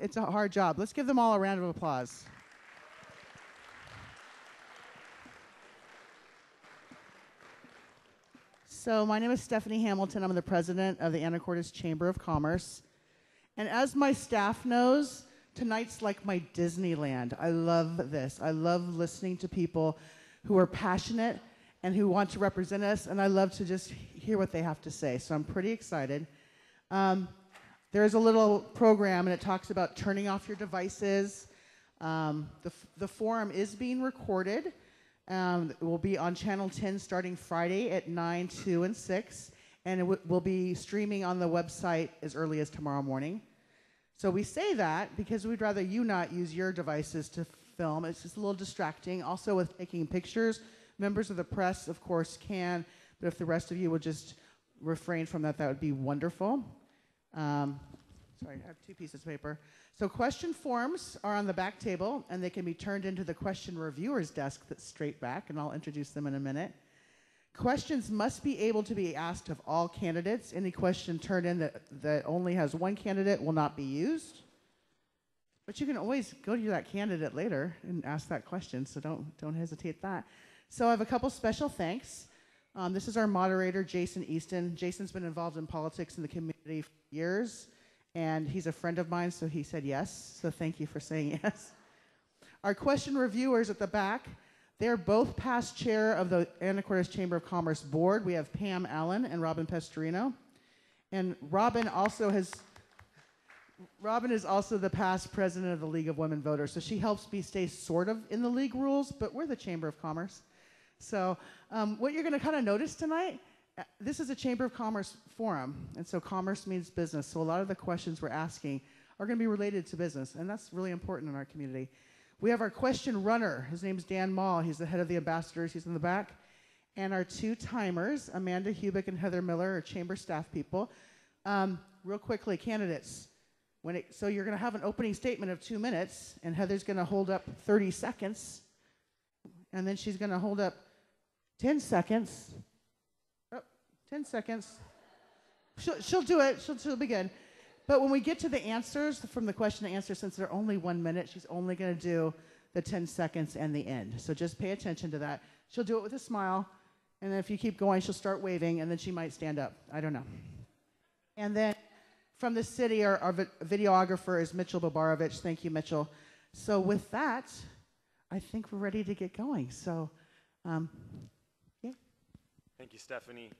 It's a hard job. Let's give them all a round of applause. So my name is Stephanie Hamilton. I'm the president of the Anacortes Chamber of Commerce. And as my staff knows, tonight's like my Disneyland. I love this. I love listening to people who are passionate and who want to represent us, and I love to just hear what they have to say. So I'm pretty excited. There's a little program, and it talks about turning off your devices. The forum is being recorded. It will be on Channel 10 starting Friday at 9, 2, and 6, and it will be streaming on the website as early as tomorrow morning. So we say that because we'd rather you not use your devices to film. It's just a little distracting. Also with taking pictures, members of the press, of course, can, but if the rest of you would just refrain from that, that would be wonderful. Sorry, I have 2 pieces of paper. So question forms are on the back table, and they can be turned into the question reviewer's desk that's straight back, and I'll introduce them in a minute. Questions must be able to be asked of all candidates. Any question turned in that only has one candidate will not be used. But you can always go to that candidate later and ask that question, so don't hesitate that. So I have a couple special thanks. This is our moderator, Jason Easton. Jason's been involved in politics in the community for years, and he's a friend of mine, so he said yes. So thank you for saying yes. Our question reviewers at the back, they're both past chair of the Anacortes Chamber of Commerce board. We have Pam Allen and Robin Pestorino. And Robin is also the past president of the League of Women Voters, so she helps me stay sort of in the league rules, but we're the Chamber of Commerce. So what you're going to kind of notice tonight, this is a Chamber of Commerce forum, and so commerce means business. So a lot of the questions we're asking are going to be related to business, and that's really important in our community. We have our question runner. His name's Dan Mall. He's the head of the ambassadors. He's in the back. And our 2 timers, Amanda Hubick and Heather Miller, are chamber staff people. Real quickly, candidates. So you're going to have an opening statement of 2 minutes, and Heather's going to hold up 30 seconds, and then she's going to hold up 10 seconds. 10 seconds. She'll do it. She'll begin. But when we get to the answers, from the question to answer, since they're only 1 minute, she's only going to do the 10 seconds and the end. So just pay attention to that. She'll do it with a smile, and then if you keep going, she'll start waving, and then she might stand up. I don't know. And then from the city, our videographer is Mitchell Babarovich. Thank you, Mitchell. So with that, I think we're ready to get going. So, yeah. Thank you, Stephanie.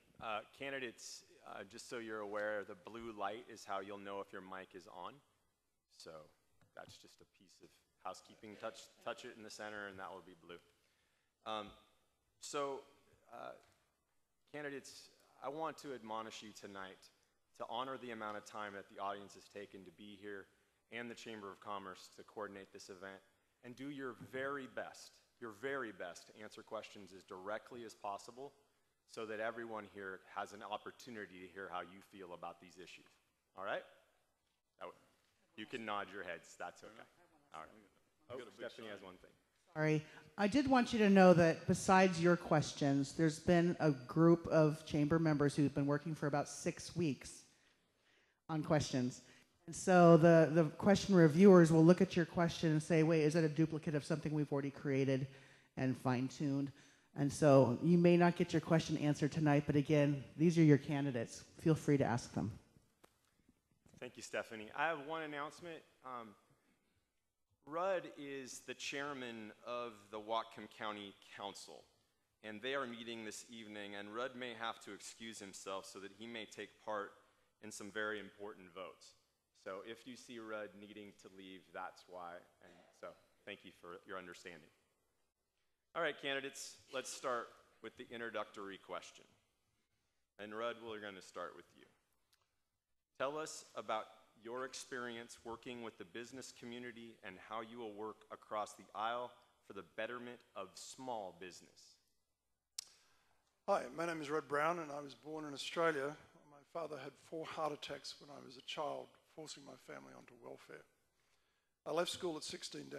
Candidates, just so you're aware, the blue light is how you'll know if your mic is on. So that's just a piece of housekeeping. Touch it in the center, and that will be blue. Candidates, I want to admonish you tonight to honor the amount of time that the audience has taken to be here and the Chamber of Commerce to coordinate this event, and do your very best to answer questions as directly as possible so that everyone here has an opportunity to hear how you feel about these issues. All right? You can nod your heads. That's okay. All right. Oh, Stephanie has one thing. Sorry. I did want you to know that besides your questions, there's been a group of chamber members who've been working for about 6 weeks on questions. And so the question reviewers will look at your question and say, wait, is it a duplicate of something we've already created and fine-tuned? And so you may not get your question answered tonight, but again, these are your candidates. Feel free to ask them. Thank you, Stephanie. I have one announcement. Rudd is the chairman of the Whatcom County Council, and they are meeting this evening, and Rudd may have to excuse himself so that he may take part in some very important votes. So if you see Rudd needing to leave, that's why, and so thank you for your understanding. All right, candidates, let's start with the introductory question. And Rudd, we're going to start with you. Tell us about your experience working with the business community and how you will work across the aisle for the betterment of small business. Hi, my name is Rudd Brown, and I was born in Australia. My father had 4 heart attacks when I was a child, forcing my family onto welfare. I left school at 16 to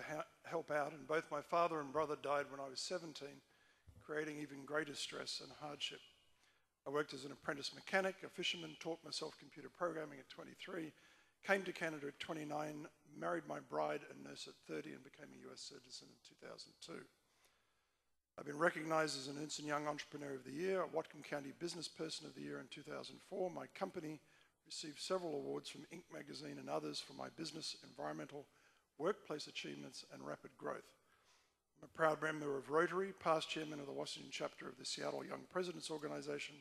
help out, and both my father and brother died when I was 17, creating even greater stress and hardship. I worked as an apprentice mechanic, a fisherman, taught myself computer programming at 23, came to Canada at 29, married my bride and nurse at 30 and became a US citizen in 2002. I've been recognized as an Ernst & Young Entrepreneur of the Year, a Whatcom County Business Person of the Year in 2004. My company received several awards from Inc. magazine and others for my business, environmental, workplace achievements, and rapid growth. I'm a proud member of Rotary, past chairman of the Washington chapter of the Seattle Young Presidents Organization,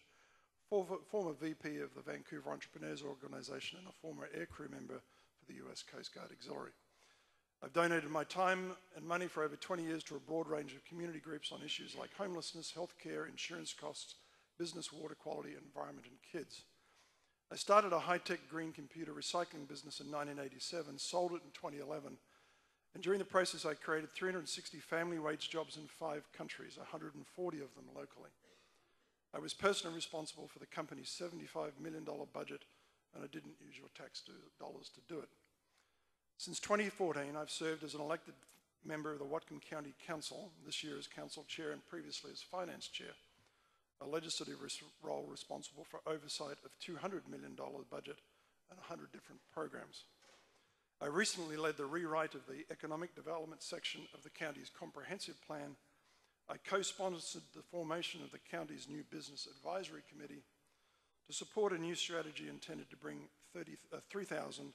former VP of the Vancouver Entrepreneurs Organization, and a former aircrew member for the US Coast Guard Auxiliary. I've donated my time and money for over 20 years to a broad range of community groups on issues like homelessness, healthcare, insurance costs, business, water quality, environment, and kids. I started a high-tech green computer recycling business in 1987, sold it in 2011, and during the process I created 360 family wage jobs in 5 countries, 140 of them locally. I was personally responsible for the company's $75 million budget, and I didn't use your tax dollars to do it. Since 2014, I've served as an elected member of the Whatcom County Council, this year as council chair and previously as finance chair, a legislative role responsible for oversight of $200 million budget and 100 different programs. I recently led the rewrite of the economic development section of the county's comprehensive plan. I co-sponsored the formation of the county's new business advisory committee to support a new strategy intended to bring 3,000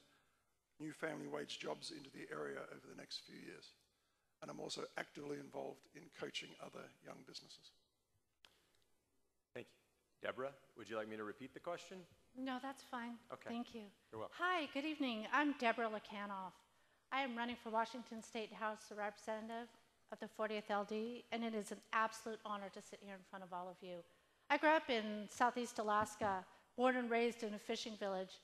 new family wage jobs into the area over the next few years. And I'm also actively involved in coaching other young businesses. Thank you. Deborah, would you like me to repeat the question? No, that's fine. Okay. Thank you. You're welcome. Hi, good evening. I'm Deborah Lakanoff. I am running for Washington State House of Representative of the 40th LD, and it is an absolute honor to sit here in front of all of you. I grew up in Southeast Alaska, born and raised in a fishing village.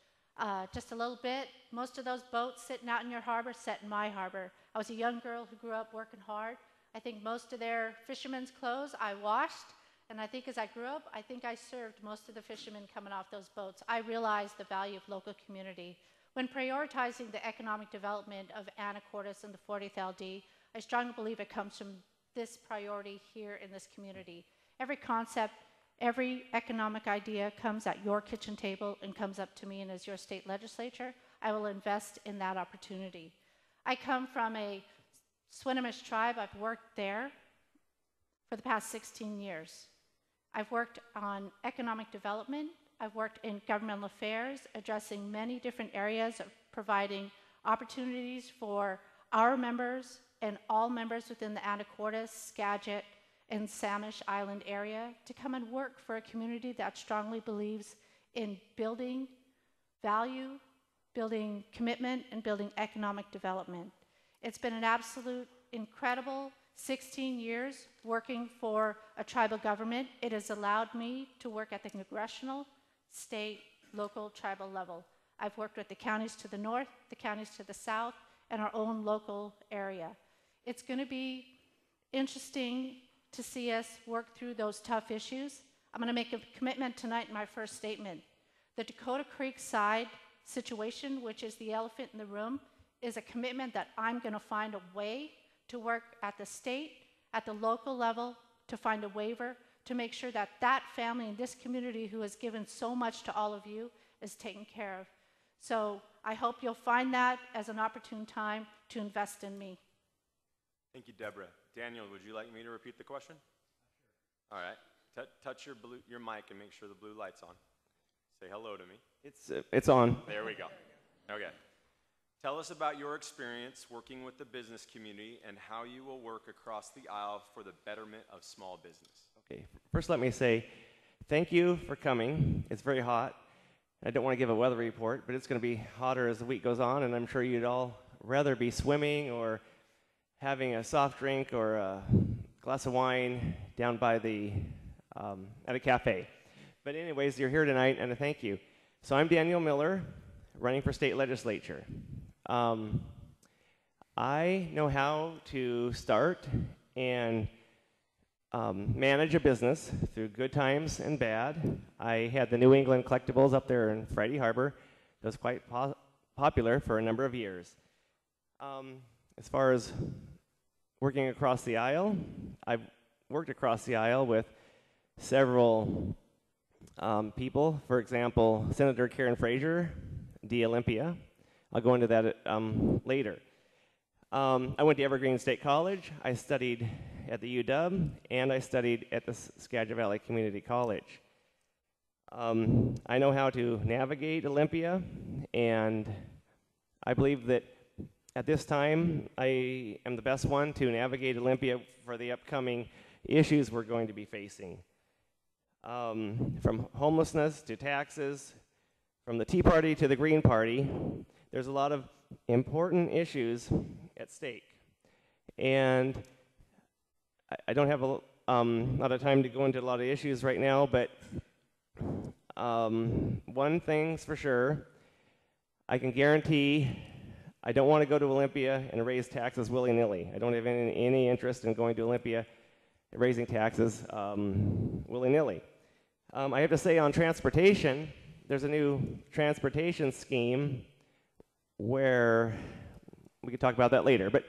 Just a little bit. Most of those boats sitting out in your harbor sat in my harbor. I was a young girl who grew up working hard. I think most of their fishermen's clothes I washed, and I think as I grew up, I think I served most of the fishermen coming off those boats. I realized the value of local community. When prioritizing the economic development of Anacortes and the 40th LD, I strongly believe it comes from this priority here in this community. Every concept, every economic idea comes at your kitchen table and comes up to me, and as your state legislature, I will invest in that opportunity. I come from a Swinomish tribe. I've worked there for the past 16 years. I've worked on economic development. I've worked in governmental affairs, addressing many different areas of providing opportunities for our members and all members within the Anacortes, Skagit, and Samish Island area to come and work for a community that strongly believes in building value, building commitment, and building economic development. It's been an absolute incredible 16 years working for a tribal government. It has allowed me to work at the congressional, state, local, tribal level. I've worked with the counties to the north, the counties to the south, and our own local area. It's going to be interesting to see us work through those tough issues. I'm going to make a commitment tonight in my first statement. The Dakota Creek side situation, which is the elephant in the room, is a commitment that I'm going to find a way to work at the state, at the local level, to find a waiver, to make sure that that family in this community who has given so much to all of you is taken care of. So I hope you'll find that as an opportune time to invest in me. Thank you, Deborah. Daniel, would you like me to repeat the question? Sure. All right. Touch your mic and make sure the blue light's on. Say hello to me. It's on. There we go. Okay. Tell us about your experience working with the business community and how you will work across the aisle for the betterment of small business. Okay. First, let me say thank you for coming. It's very hot. I don't want to give a weather report, but it's going to be hotter as the week goes on, and I'm sure you'd all rather be swimming or having a soft drink or a glass of wine down by the at a cafe. But anyways, you're here tonight, and I thank you. So I'm Daniel Miller, running for state legislature. I know how to start and manage a business through good times and bad. I had the New England Collectibles up there in Friday Harbor. It was quite popular for a number of years. As far as working across the aisle, I've worked across the aisle with several people. For example, Senator Karen Frazier, D. Olympia. I'll go into that later. I went to Evergreen State College. I studied at the UW, and I studied at the Skagit Valley Community College. I know how to navigate Olympia, and I believe that at this time, I am the best one to navigate Olympia for the upcoming issues we're going to be facing. From homelessness to taxes, from the Tea Party to the Green Party, there's a lot of important issues at stake. And I don't have a lot of time to go into a lot of issues right now, but one thing's for sure, I can guarantee I don't want to go to Olympia and raise taxes willy-nilly. I don't have any interest in going to Olympia and raising taxes willy-nilly. I have to say on transportation, there's a new transportation scheme where we could talk about that later. But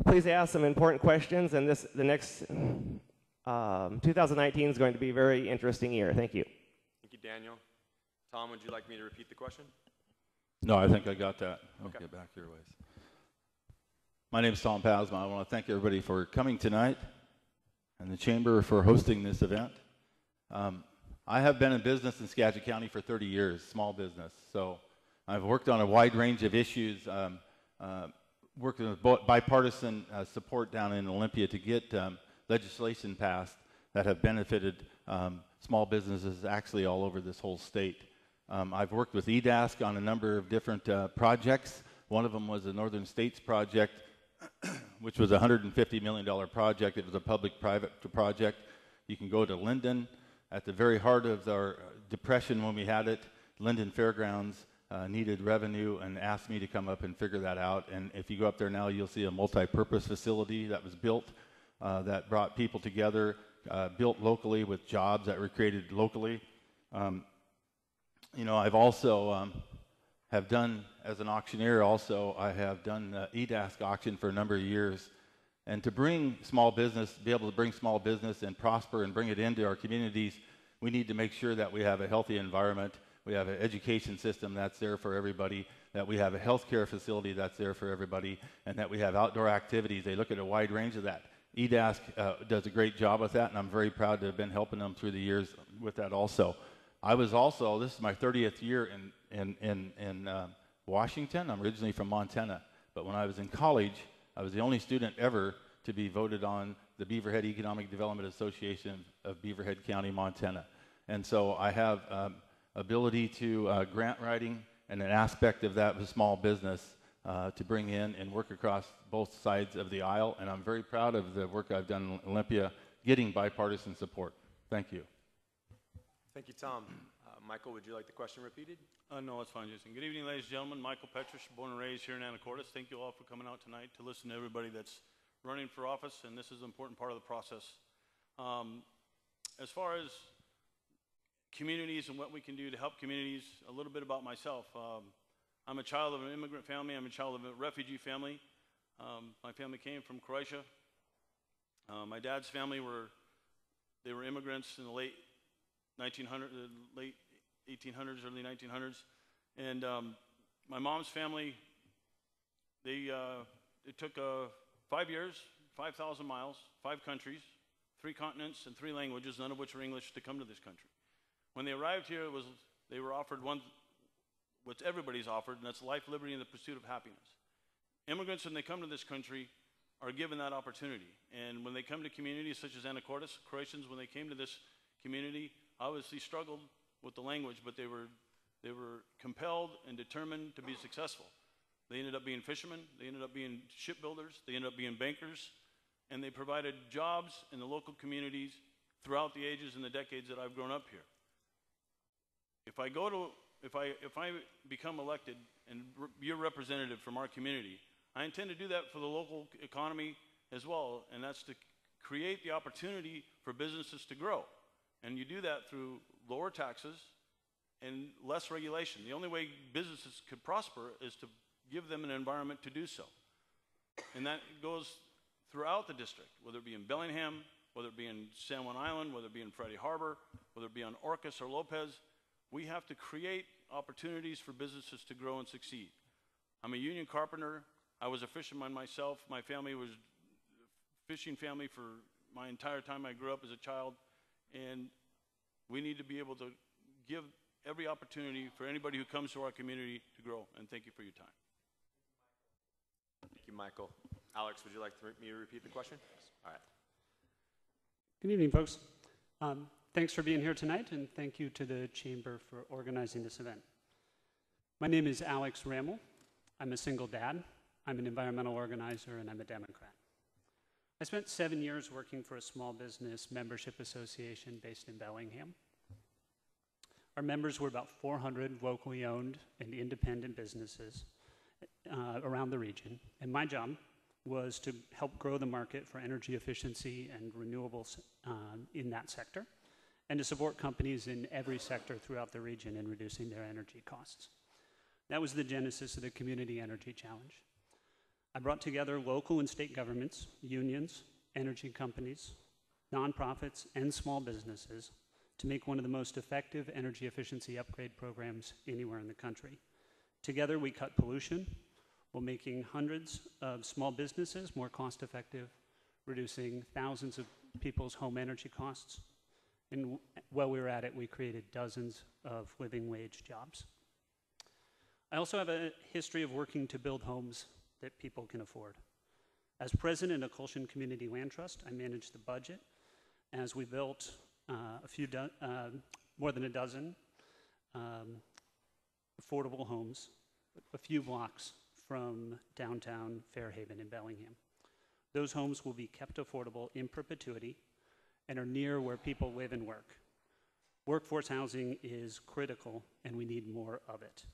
please ask some important questions, and the next 2019 is going to be a very interesting year. Thank you. Thank you, Daniel. Tom, would you like me to repeat the question? No, I think I got that. I'll Okay. get back your ways. My name is Tom Pasma. I want to thank everybody for coming tonight and the Chamber for hosting this event. I have been in business in Skagit County for 30 years, small business. So I've worked on a wide range of issues, working with bipartisan support down in Olympia to get legislation passed that have benefited small businesses actually all over this whole state. I've worked with EDASC on a number of different projects. One of them was the Northern States Project, which was a $150 million project. It was a public-private project. You can go to Linden. At the very heart of our depression when we had it, Linden Fairgrounds needed revenue and asked me to come up and figure that out. And if you go up there now, you'll see a multi-purpose facility that was built that brought people together, built locally with jobs that were created locally. You know, I've also have done, as an auctioneer also, I have done EDASC auction for a number of years. And to bring small business, be able to bring small business and prosper and bring it into our communities, we need to make sure that we have a healthy environment, we have an education system that's there for everybody, that we have a healthcare facility that's there for everybody, and that we have outdoor activities. They look at a wide range of that. EDASC does a great job with that, and I'm very proud to have been helping them through the years with that also. I was also, this is my 30th year in Washington. I'm originally from Montana, but when I was in college, I was the only student ever to be voted on the Beaverhead Economic Development Association of Beaverhead County, Montana. And so I have ability to grant writing and an aspect of that with small business to bring in and work across both sides of the aisle. And I'm very proud of the work I've done in Olympia, getting bipartisan support. Thank you. Thank you, Tom. Michael, would you like the question repeated? No, it's fine, Jason. Good evening, ladies and gentlemen. Michael Petrish, born and raised here in Anacortes. Thank you all for coming out tonight to listen to everybody that's running for office, and this is an important part of the process. As far as communities and what we can do to help communities, a little bit about myself. I'm a child of an immigrant family. I'm a child of a refugee family. My family came from Croatia. My dad's family were immigrants in the late 1800s, early 1900s, and my mom's family, it took 5 years, 5,000 miles, 5 countries, 3 continents, and 3 languages, none of which were English, to come to this country. When they arrived here, they were offered what everybody's offered, and that's life, liberty, and the pursuit of happiness. Immigrants, when they come to this country, are given that opportunity, and when they come to communities such as Anacortes, Croatians, when they came to this community, obviously struggled with the language, but they were compelled and determined to be successful. They ended up being fishermen, they ended up being shipbuilders, they ended up being bankers, and they provided jobs in the local communities throughout the ages and the decades that I've grown up here. If I become elected and be a representative from our community, I intend to do that for the local economy as well, and that's to create the opportunity for businesses to grow. And you do that through lower taxes and less regulation. The only way businesses could prosper is to give them an environment to do so. And that goes throughout the district, whether it be in Bellingham, whether it be in San Juan Island, whether it be in Freddie Harbor, whether it be on Orcas or Lopez. We have to create opportunities for businesses to grow and succeed. I'm a union carpenter. I was a fisherman myself. My family was a fishing family for my entire time I grew up as a child. And we need to be able to give every opportunity for anybody who comes to our community to grow. And thank you for your time. Thank you, Michael. Alex, would you like me to repeat the question? All right. Good evening, folks. Thanks for being here tonight, and thank you to the Chamber for organizing this event. My name is Alex Rammel. I'm a single dad. I'm an environmental organizer, and I'm a Democrat. I spent 7 years working for a small business membership association based in Bellingham. Our members were about 400 locally owned and independent businesses around the region, and my job was to help grow the market for energy efficiency and renewables in that sector, and to support companies in every sector throughout the region in reducing their energy costs. That was the genesis of the Community Energy Challenge. I brought together local and state governments, unions, energy companies, nonprofits, and small businesses to make one of the most effective energy efficiency upgrade programs anywhere in the country. Together, we cut pollution while making hundreds of small businesses more cost-effective, reducing thousands of people's home energy costs. And while we were at it, we created dozens of living wage jobs. I also have a history of working to build homes that people can afford. As president of Colshan Community Land Trust, I managed the budget as we built more than a dozen affordable homes, a few blocks from downtown Fairhaven in Bellingham. Those homes will be kept affordable in perpetuity and are near where people live and work. Workforce housing is critical, and we need more of it.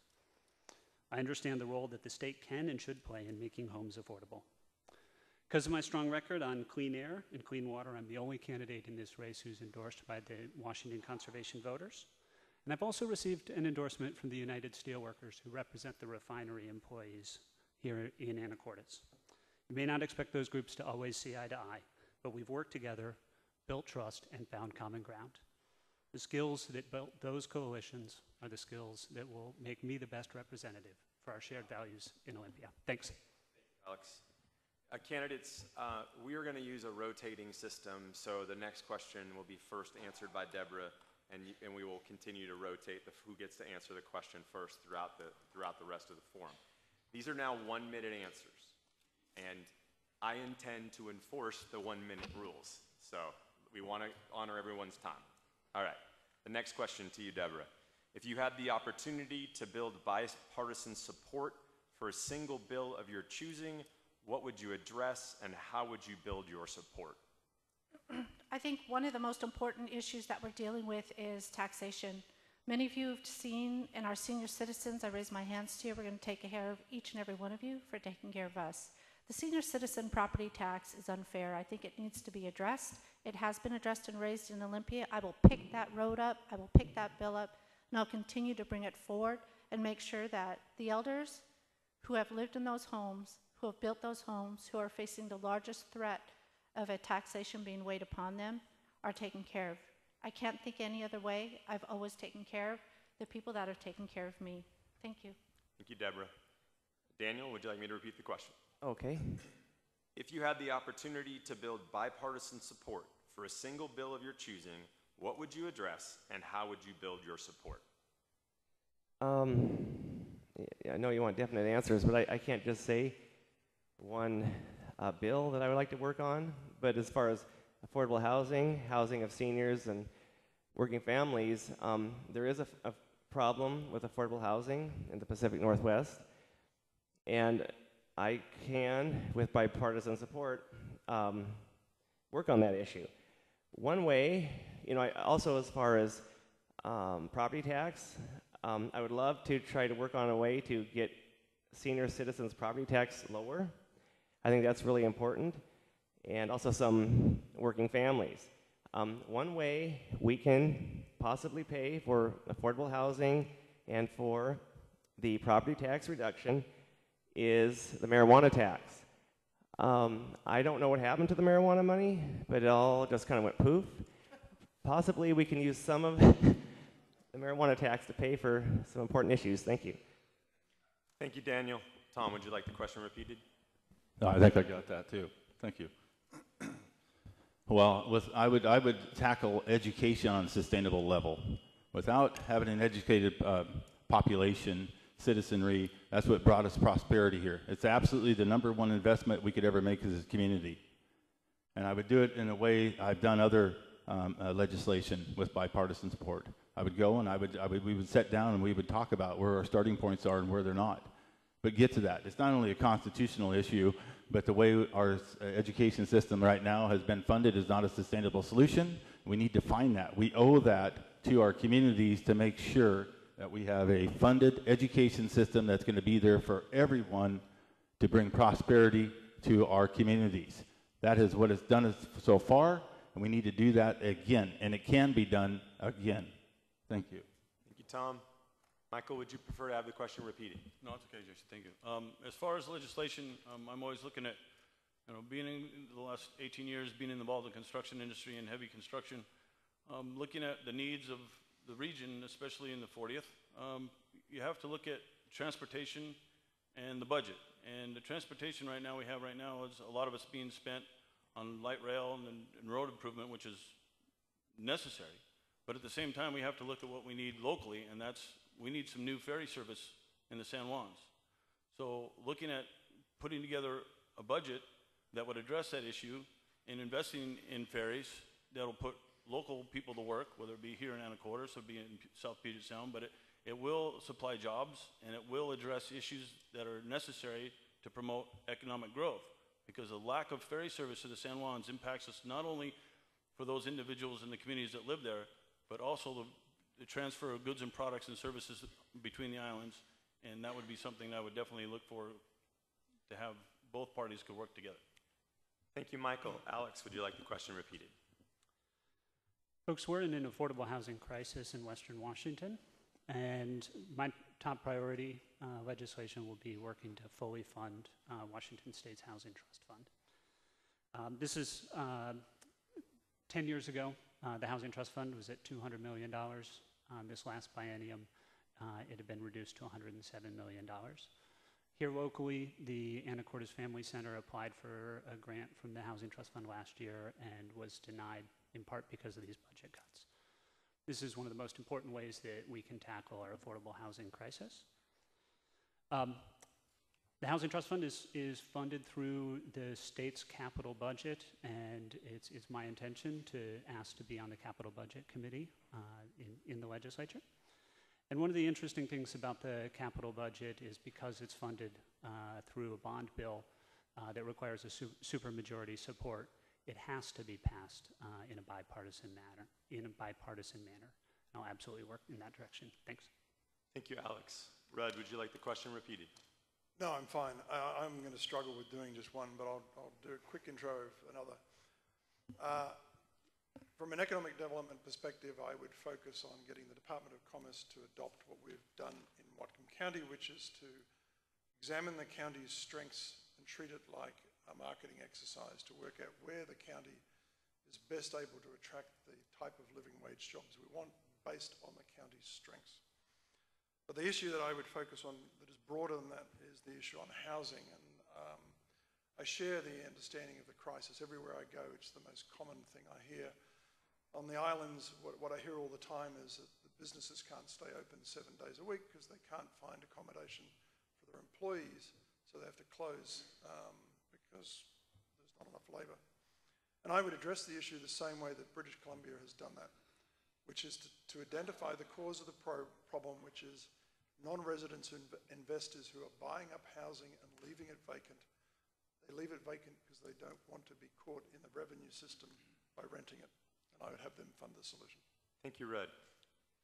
I understand the role that the state can and should play in making homes affordable. Because of my strong record on clean air and clean water, I'm the only candidate in this race who's endorsed by the Washington Conservation voters. And I've also received an endorsement from the United Steelworkers, who represent the refinery employees here in Anacortes. You may not expect those groups to always see eye to eye, but we've worked together, built trust, and found common ground. The skills that built those coalitions are the skills that will make me the best representative for our shared values in Olympia. Thanks. Alex. Candidates, we are going to use a rotating system, so the next question will be first answered by Deborah, and we will continue to rotate who gets to answer the question first throughout the rest of the forum. These are now 1-minute answers, and I intend to enforce the 1-minute rules, so we want to honor everyone's time. All right, the next question to you, Deborah. If you had the opportunity to build bipartisan support for a single bill of your choosing, what would you address, and how would you build your support? I think one of the most important issues that we're dealing with is taxation. Many of you have seen in our senior citizens, I raise my hands to you, we're going to take care of each and every one of you for taking care of us. The senior citizen property tax is unfair. I think it needs to be addressed. It has been addressed and raised in Olympia. I will pick that road up, I will pick that bill up, and I'll continue to bring it forward and make sure that the elders who have lived in those homes, who have built those homes, who are facing the largest threat of a taxation being weighed upon them, are taken care of. I can't think any other way. I've always taken care of the people that have taken care of me. Thank you. Thank you, Deborah. Daniel, would you like me to repeat the question? Okay. If you had the opportunity to build bipartisan support for a single bill of your choosing, what would you address, and how would you build your support? I know you want definite answers, but I can't just say one bill that I would like to work on. But as far as affordable housing of seniors and working families, there is a problem with affordable housing in the Pacific Northwest. And I can, with bipartisan support, work on that issue. One way, also as far as property tax, I would love to try to work on a way to get senior citizens' property tax lower. I think that's really important. And also some working families. One way we can possibly pay for affordable housing and for the property tax reduction is the marijuana tax. I don't know what happened to the marijuana money, but it all just kind of went poof. Possibly we can use some of the marijuana tax to pay for some important issues. Thank you. Thank you, Daniel. Tom, would you like the question repeated? No, I think I got that too. Thank you. Well, I would tackle education on a sustainable level. Without having an educated population, citizenry, that's what brought us prosperity here. It's absolutely the number one investment we could ever make as a community. And I would do it in a way I've done other legislation with bipartisan support. I would go and we would sit down and we would talk about where our starting points are and where they're not. But get to that. It's not only a constitutional issue, but the way our education system right now has been funded is not a sustainable solution. We need to find that. We owe that to our communities to make sure that we have a funded education system that's going to be there for everyone to bring prosperity to our communities. That is what it's done so far, and we need to do that again, and it can be done again. Thank you. Thank you, Tom. Michael, would you prefer to have the question repeated? No, it's okay, Jason. Thank you. As far as legislation, I'm always looking at, being in the last 18 years, being involved in the construction industry and heavy construction, looking at the needs of the region, especially in the 40th. You have to look at transportation and the budget. And the transportation we have right now is a lot of it's being spent on light rail and road improvement, which is necessary. But at the same time, we have to look at what we need locally, and we need some new ferry service in the San Juans. So looking at putting together a budget that would address that issue and investing in ferries that'll put local people to work, whether it be here in Anacortes or be in South Puget Sound, but it will supply jobs and it will address issues that are necessary to promote economic growth, because the lack of ferry service to the San Juans impacts us not only for those individuals in the communities that live there, but also the transfer of goods and products and services between the islands, and that would be something I would definitely look for to have both parties could work together. Thank you, Michael. Alex, would you like the question repeated? Folks, we're in an affordable housing crisis in Western Washington, and my top priority legislation will be working to fully fund Washington State's Housing Trust Fund. This is 10 years ago. The Housing Trust Fund was at $200 million. This last biennium, it had been reduced to $107 million. Here locally, the Anacortes Family Center applied for a grant from the Housing Trust Fund last year and was denied in part because of these budget cuts. This is one of the most important ways that we can tackle our affordable housing crisis. The Housing Trust Fund is funded through the state's capital budget, and it's my intention to ask to be on the capital budget committee in the legislature. And one of the interesting things about the capital budget is because it's funded through a bond bill that requires a supermajority support, it has to be passed in a bipartisan manner. And I'll absolutely work in that direction. Thanks. Thank you, Alex. Rudd, would you like the question repeated? No, I'm fine. I'm going to struggle with doing just one, but I'll do a quick intro of another. From an economic development perspective, I would focus on getting the Department of Commerce to adopt what we've done in Whatcom County, which is to examine the county's strengths and treat it like a marketing exercise to work out where the county is best able to attract the type of living wage jobs we want based on the county's strengths. But the issue that I would focus on that is broader than that is the issue on housing. And I share the understanding of the crisis. Everywhere I go, it's the most common thing I hear. On the islands, what I hear all the time is that the businesses can't stay open 7 days a week because they can't find accommodation for their employees, so they have to close because there's not enough labor. And I would address the issue the same way that British Columbia has done that, which is to identify the cause of the problem, which is non-residents investors who are buying up housing and leaving it vacant. They leave it vacant because they don't want to be caught in the revenue system by renting it. And I would have them fund the solution. Thank you, Rudd.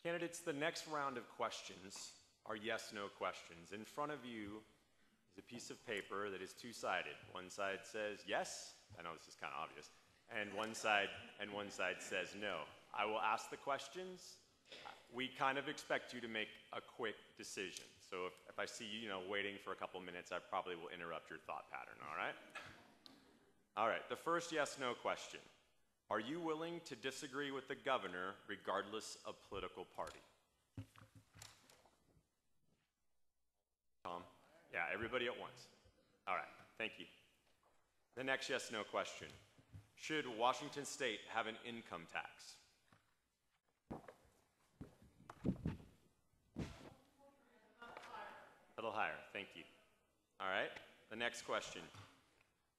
Candidates, the next round of questions are yes/no questions. In front of you is a piece of paper that is two-sided. One side says yes. I know this is kind of obvious. And one side says no. I will ask the questions. We kind of expect you to make a quick decision. So if I see you, waiting for a couple minutes, I probably will interrupt your thought pattern, all right? All right, the first yes/no question. Are you willing to disagree with the governor regardless of political party? Tom? Yeah, everybody at once. All right, thank you. The next yes/no question. Should Washington State have an income tax? A little higher, thank you. All right, the next question.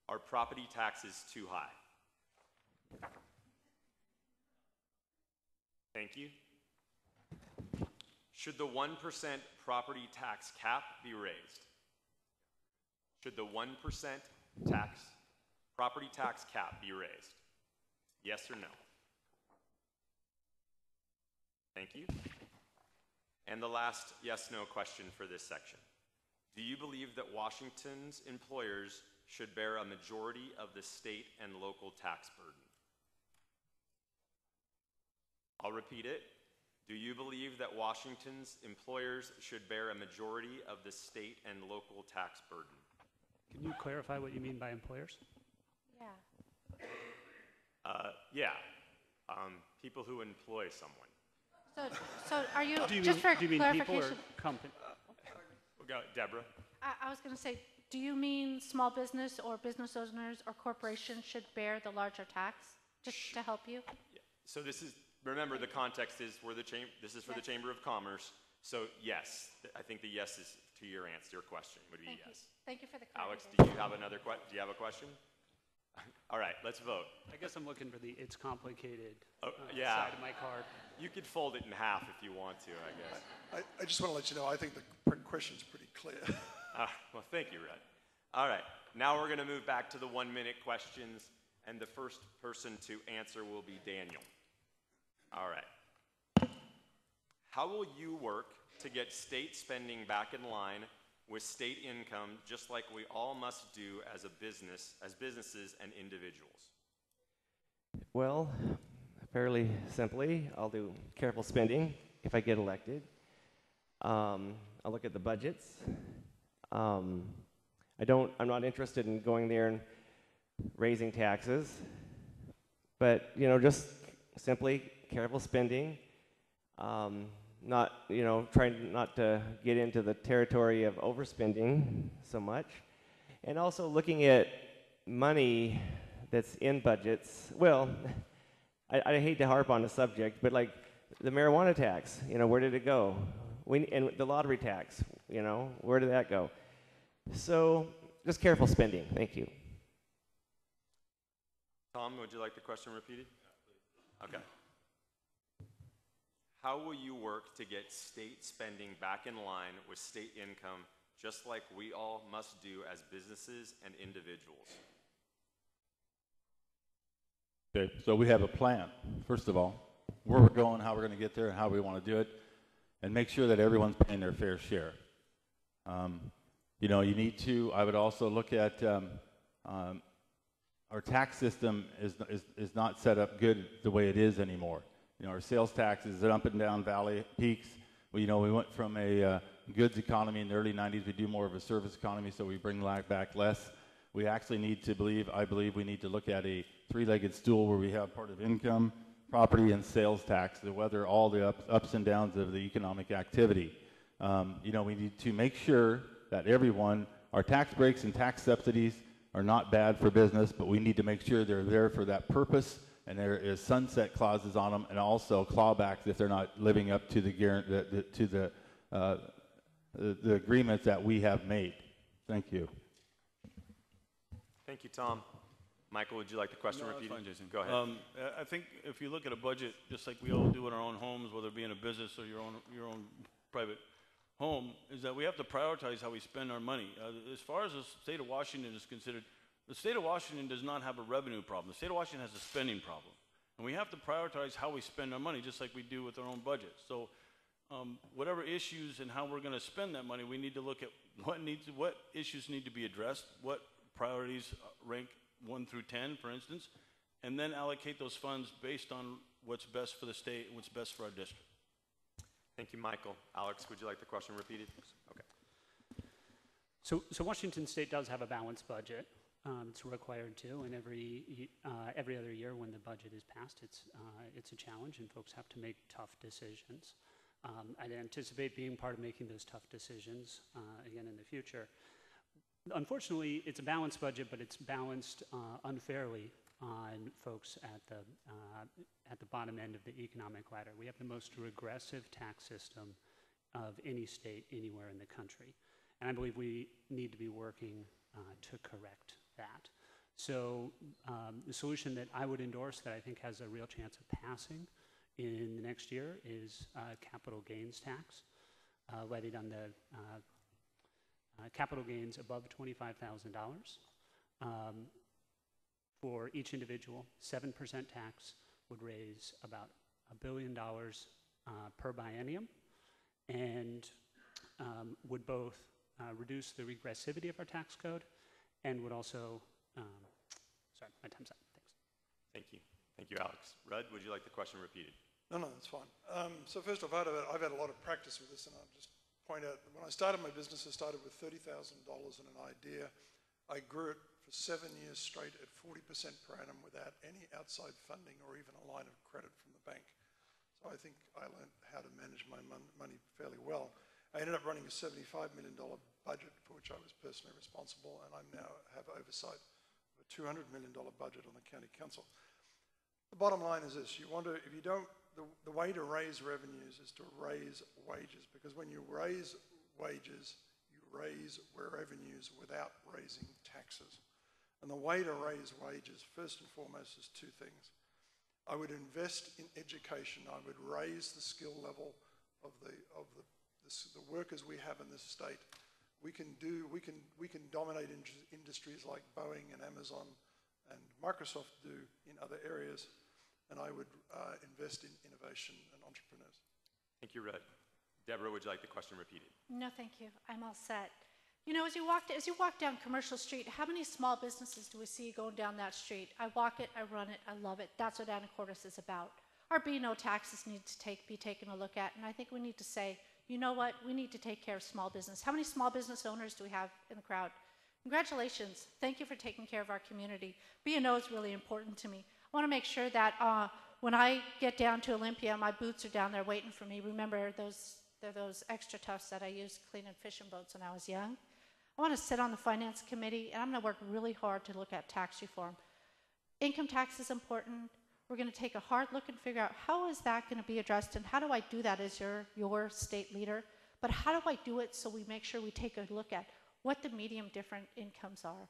Are property taxes too high? Thank you. Should the 1% property tax cap be raised? Should the 1% property tax cap be raised? Yes or no? Thank you. And the last yes/no question for this section. Do you believe that Washington's employers should bear a majority of the state and local tax burden? I'll repeat it. Do you believe that Washington's employers should bear a majority of the state and local tax burden? Can you clarify what you mean by employers? Yeah. Yeah. People who employ someone. So are you, Do you just mean, for do you mean people clarification, or company? We'll go, Deborah. I was going to say, do you mean small business or business owners or corporations should bear the larger tax? Just to help you? Yeah. So this is, remember the context is this is for the Chamber of Commerce. So yes, I think the yes is to your answer, your question would be Thank you. yes. Thank you for the Alex, clarification. do you have another question? Do you have a question? All right, let's vote. I guess I'm looking for the it's complicated yeah. side of my card. You could fold it in half if you want to, I guess. I just want to let you know, I think the question's pretty clear. Well, thank you, Red. All right, now we're going to move back to the 1-minute questions, and the first person to answer will be Daniel. All right. How will you work to get state spending back in line with state income, just like we all must do as businesses and individuals? Well, fairly simply, I'll do careful spending if I get elected. I'll look at the budgets. I'm not interested in going there and raising taxes, but just simply careful spending. Trying not to get into the territory of overspending so much, and also looking at money that's in budgets. Well, I hate to harp on the subject, but like the marijuana tax, where did it go? And the lottery tax, where did that go? So just careful spending. Thank you. Tom, would you like the question repeated? Okay. How will you work to get state spending back in line with state income, just like we all must do as businesses and individuals? Okay, so we have a plan, first of all, where we're going, how we're going to get there, and how we want to do it, and make sure that everyone's paying their fair share. You need to, I would also look at our tax system is not set up good the way it is anymore. Our sales tax is an up and down valley peaks. We went from a goods economy in the early 90s. We do more of a service economy, so we bring back less. We actually need to I believe we need to look at a three-legged stool where we have part of income, property, and sales tax to weather all the ups and downs of the economic activity. We need to make sure that our tax breaks and tax subsidies are not bad for business, but we need to make sure they're there for that purpose, and there is sunset clauses on them, and also clawbacks if they're not living up to the agreements that we have made. Thank you. Thank you, Tom. Michael, would you like the question repeated? That's fine, Jason. Go ahead. I think if you look at a budget, just like we all do in our own homes, whether it be in a business or your own private home, is that we have to prioritize how we spend our money. As far as the state of Washington is considered, the state of Washington does not have a revenue problem. The state of Washington has a spending problem. And we have to prioritize how we spend our money, just like we do with our own budget. So whatever issues and how we're going to spend that money, we need to look at what issues need to be addressed, what priorities rank 1 through 10, for instance, and then allocate those funds based on what's best for the state and what's best for our district. Thank you, Michael. Alex, would you like the question repeated? Okay. So Washington State does have a balanced budget. It's required to, and every other year when the budget is passed, it's a challenge, and folks have to make tough decisions. I'd anticipate being part of making those tough decisions again in the future. Unfortunately, it's a balanced budget, but it's balanced unfairly on folks at the bottom end of the economic ladder. We have the most regressive tax system of any state anywhere in the country. And I believe we need to be working to correct that. So the solution that I would endorse that I think has a real chance of passing in the next year is capital gains tax levied on the capital gains above $25,000. For each individual, 7% tax would raise about $1 billion per biennium and would both reduce the regressivity of our tax code and would also, sorry, my time's up, thanks. Thank you. Thank you, Alex. Rudd, would you like the question repeated? No, that's fine. So first off, I've had a lot of practice with this, and I'll just point out that when I started my business, I started with $30,000 and an idea. I grew it for 7 years straight at 40% per annum without any outside funding or even a line of credit from the bank. So I think I learned how to manage my money fairly well. I ended up running a $75 million budget for which I was personally responsible, and I now have oversight of a $200 million budget on the county council. The bottom line is this: the way to raise revenues is to raise wages, because when you raise wages, you raise revenues without raising taxes. And the way to raise wages, first and foremost, is two things. I would invest in education. I would raise the skill level of the workers we have in this state. We can dominate industries like Boeing and Amazon and Microsoft do in other areas, and I would invest in innovation and entrepreneurs. Thank you, Rudd. Deborah, would you like the question repeated? No, thank you. I'm all set. You know, as you walk down Commercial Street, how many small businesses do we see going down that street? I walk it, I run it, I love it. That's what Anacortes is about. Our B&O taxes need to be taken a look at, and I think we need to say, you know what, we need to take care of small business. How many small business owners do we have in the crowd? Congratulations. Thank you for taking care of our community. B&O is really important to me. I want to make sure that when I get down to Olympia, my boots are down there waiting for me. Remember, they're those extra tufts that I used cleaning fishing boats when I was young. I want to sit on the finance committee, and I'm going to work really hard to look at tax reform. Income tax is important. We're going to take a hard look and figure out how is that going to be addressed, and how do I do that as your state leader? But how do I do it so we make sure we take a look at what the medium different incomes are?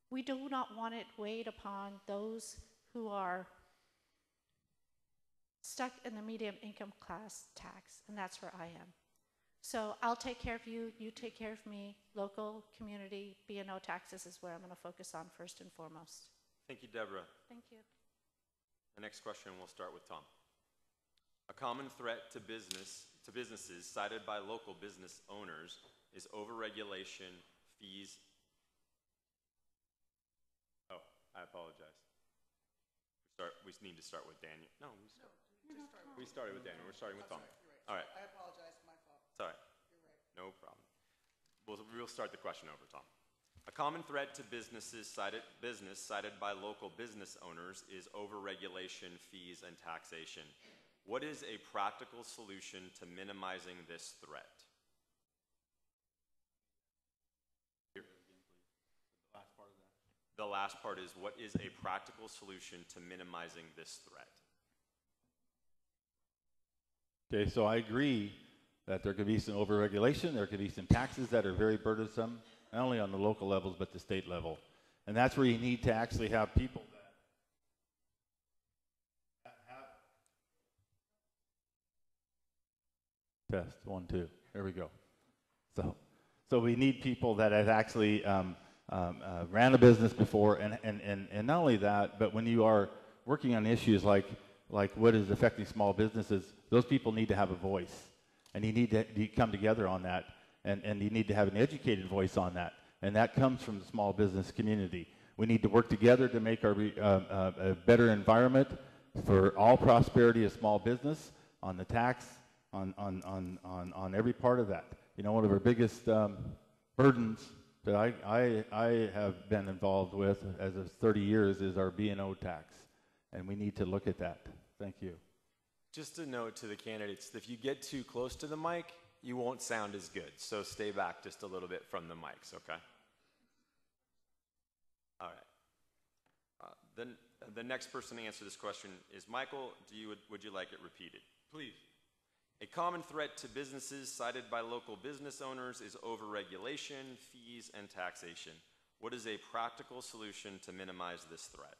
We do not want it weighed upon those who are stuck in the medium income class tax, and that's where I am. So I'll take care of you, you take care of me. Local, community, B&O taxes is where I'm going to focus on first and foremost. Thank you, Deborah. Thank you. The next question will start with Tom. A common threat to businesses cited by local business owners is overregulation, fees. Oh, I apologize. We need to start with Daniel. No, we started with Daniel. We're starting with Tom. Right. All right. I apologize, my fault. It's all right. You're right. No problem. We'll start the question over, Tom. A common threat to business cited by local business owners is overregulation, fees, and taxation. What is a practical solution to minimizing this threat? The last part is, what is a practical solution to minimizing this threat? Okay, so I agree that there could be some overregulation, there could be some taxes that are very burdensome, not only on the local levels, but the state level. And that's where you need to actually have people that have... Test, 1, 2, there we go. So we need people that have actually ran a business before, and not only that, but when you are working on issues like what is affecting small businesses, those people need to have a voice, and you need to come together on that, and you need to have an educated voice on that, and that comes from the small business community. We need to work together to make our a better environment for all prosperity of small business, on the tax, on every part of that. You know, one of our biggest burdens that I have been involved with as of 30 years is our B&O tax, and we need to look at that. Thank you. Just a note to the candidates, if you get too close to the mic, you won't sound as good. So stay back just a little bit from the mics, okay? All right. Then the next person to answer this question is Michael. Would you like it repeated? Please. A common threat to businesses cited by local business owners is overregulation, fees, and taxation. What is a practical solution to minimize this threat?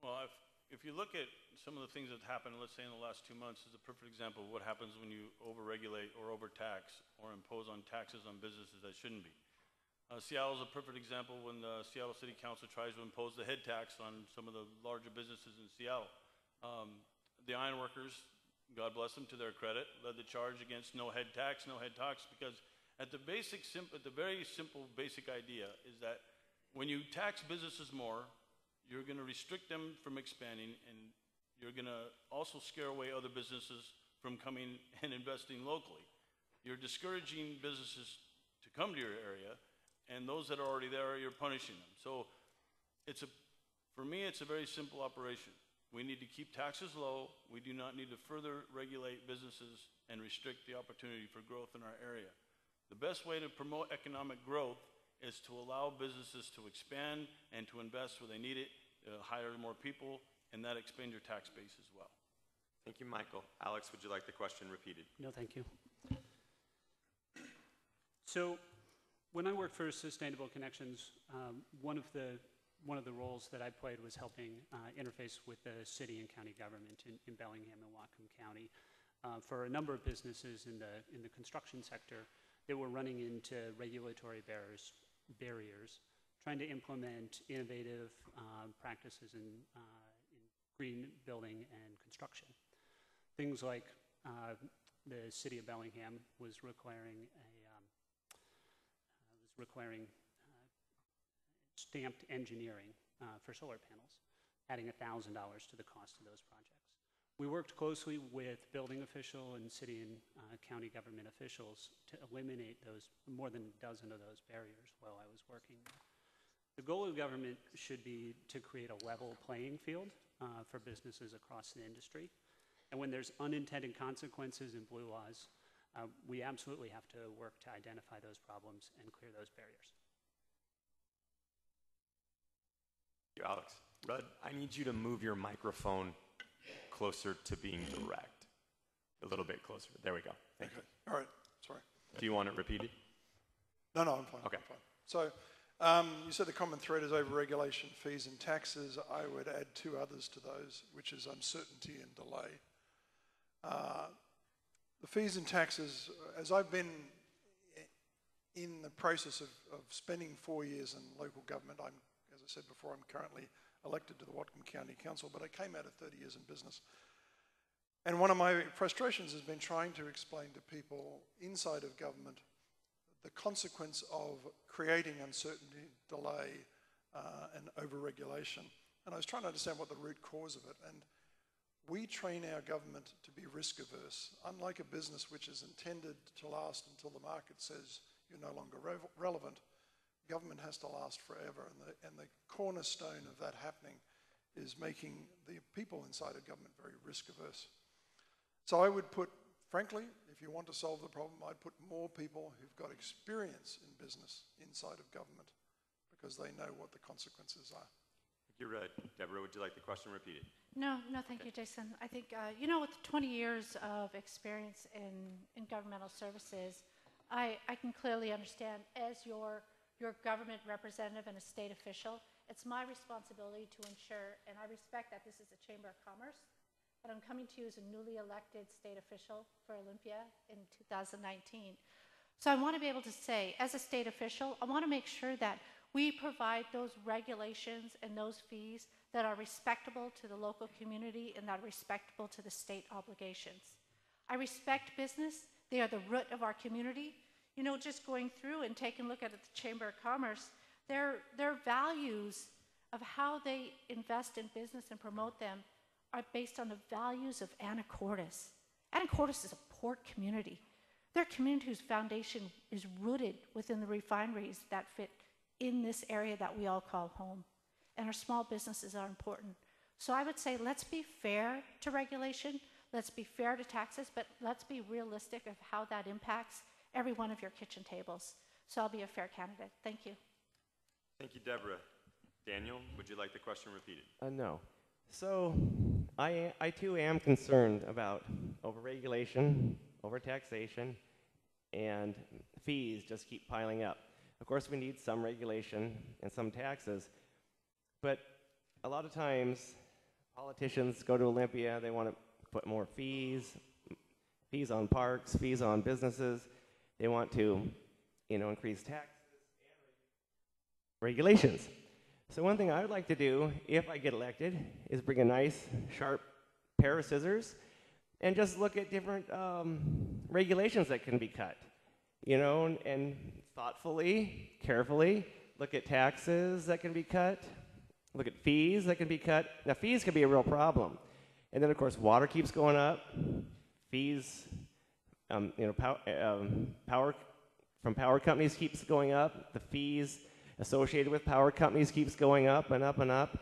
Well, if you look at some of the things that happened, let's say in the last 2 months, is a perfect example of what happens when you overregulate or overtax or impose on taxes on businesses that shouldn't be. Seattle is a perfect example when the Seattle City Council tries to impose the head tax on some of the larger businesses in Seattle. The ironworkers, God bless them, to their credit, led the charge against no head tax, because at the very simple basic idea is that when you tax businesses more, you're going to restrict them from expanding, and you're going to also scare away other businesses from coming and investing locally. You're discouraging businesses to come to your area, and those that are already there, you're punishing them. So for me, it's a very simple operation. We need to keep taxes low. We do not need to further regulate businesses and restrict the opportunity for growth in our area. The best way to promote economic growth is to allow businesses to expand and to invest where they need it, hire more people, and that expands your tax base as well. Thank you, Michael. Alex, would you like the question repeated? No, thank you. So when I worked for Sustainable Connections, one of the roles that I played was helping interface with the city and county government in Bellingham and Whatcom County for a number of businesses in the construction sector that were running into regulatory barriers, trying to implement innovative practices in green building and construction. Things like the city of Bellingham was requiring stamped engineering for solar panels, adding $1,000 to the cost of those projects. We worked closely with building official and city and county government officials to eliminate more than a dozen of those barriers while I was working there. The goal of government should be to create a level playing field for businesses across the industry. And when there's unintended consequences in blue laws, we absolutely have to work to identify those problems and clear those barriers. Thank you, Alex. Rudd, I need you to move your microphone closer to being direct. A little bit closer. There we go. Thank you. All right. Sorry. Do you want it repeated? No, I'm fine. Okay. I'm fine. So you said the common thread is overregulation, fees, and taxes. I would add two others to those, which is uncertainty and delay. The fees and taxes, as I've been in the process of spending 4 years in local government, as I said before, I'm currently elected to the Whatcom County Council, but I came out of 30 years in business. And one of my frustrations has been trying to explain to people inside of government the consequence of creating uncertainty, delay, and overregulation. And I was trying to understand what the root cause of it. And we train our government to be risk averse. Unlike a business which is intended to last until the market says you're no longer relevant, government has to last forever. And the cornerstone of that happening is making the people inside of government very risk averse. So I would put, frankly, if you want to solve the problem, I'd put more people who've got experience in business inside of government because they know what the consequences are. Thank you, Rudd. Deborah, would you like the question repeated? No, thank you, Jason. I think, with 20 years of experience in governmental services, I can clearly understand as your government representative and a state official, it's my responsibility to ensure, and I respect that this is a Chamber of Commerce, but I'm coming to you as a newly elected state official for Olympia in 2019. So I want to be able to say, as a state official, I want to make sure that we provide those regulations and those fees that are respectable to the local community and that are respectable to the state obligations. I respect business. They are the root of our community. Just going through and taking a look at the Chamber of Commerce, their values of how they invest in business and promote them are based on the values of Anacortes. Anacortes is a port community. They're a community whose foundation is rooted within the refineries that fit in this area that we all call home. And our small businesses are important. So I would say let's be fair to regulation. Let's be fair to taxes, but let's be realistic of how that impacts every one of your kitchen tables. So I'll be a fair candidate. Thank you. Thank you, Deborah. Daniel, would you like the question repeated? No. So I too am concerned about overregulation, overtaxation, and fees just keep piling up. Of course, we need some regulation and some taxes, but a lot of times politicians go to Olympia, they want to put more fees on parks, fees on businesses. They want to, increase taxes and regulations. So one thing I would like to do, if I get elected, is bring a nice, sharp pair of scissors and just look at different regulations that can be cut, and thoughtfully, carefully look at taxes that can be cut, look at fees that can be cut. Now, fees can be a real problem. And then, of course, water keeps going up. Fees, power from power companies keeps going up. The fees associated with power companies keeps going up and up and up.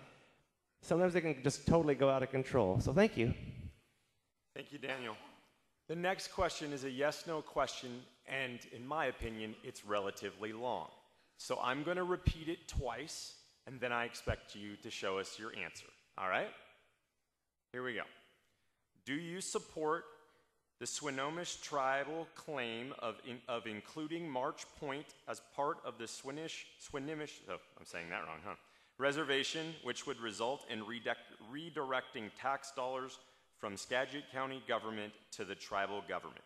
Sometimes they can just totally go out of control. So thank you. Thank you, Daniel. The next question is a yes-no question, and in my opinion, it's relatively long. So I'm going to repeat it twice, and then I expect you to show us your answer. All right? Here we go. Do you support the Swinomish tribal claim of including March Point as part of the Swinomish, I'm saying that wrong, huh? Reservation, which would result in redirecting tax dollars from Skagit County government to the tribal government?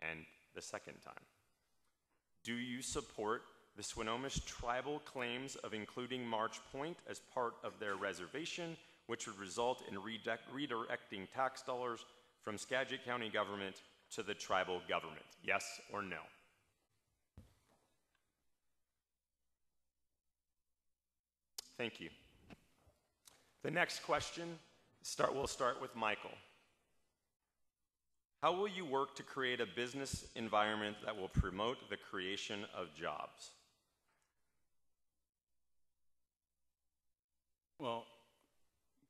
And the second time. Do you support the Swinomish tribal claims of including March Point as part of their reservation, which would result in redirecting tax dollars from Skagit County government to the tribal government? Yes or no? Thank you. The next question, we'll start with Michael. How will you work to create a business environment that will promote the creation of jobs? Well,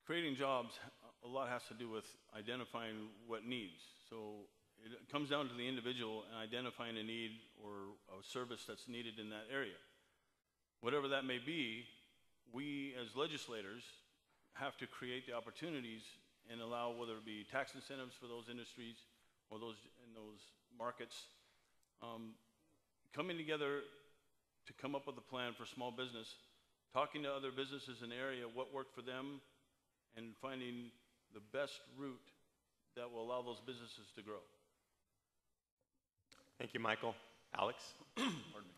creating jobs, a lot has to do with identifying what needs. So it comes down to the individual and identifying a need or a service that's needed in that area. Whatever that may be, we as legislators have to create the opportunities and allow, whether it be tax incentives for those industries or those in those markets, coming together to come up with a plan for small business, talking to other businesses in the area, what worked for them, and finding the best route that will allow those businesses to grow. Thank you, Michael. Alex?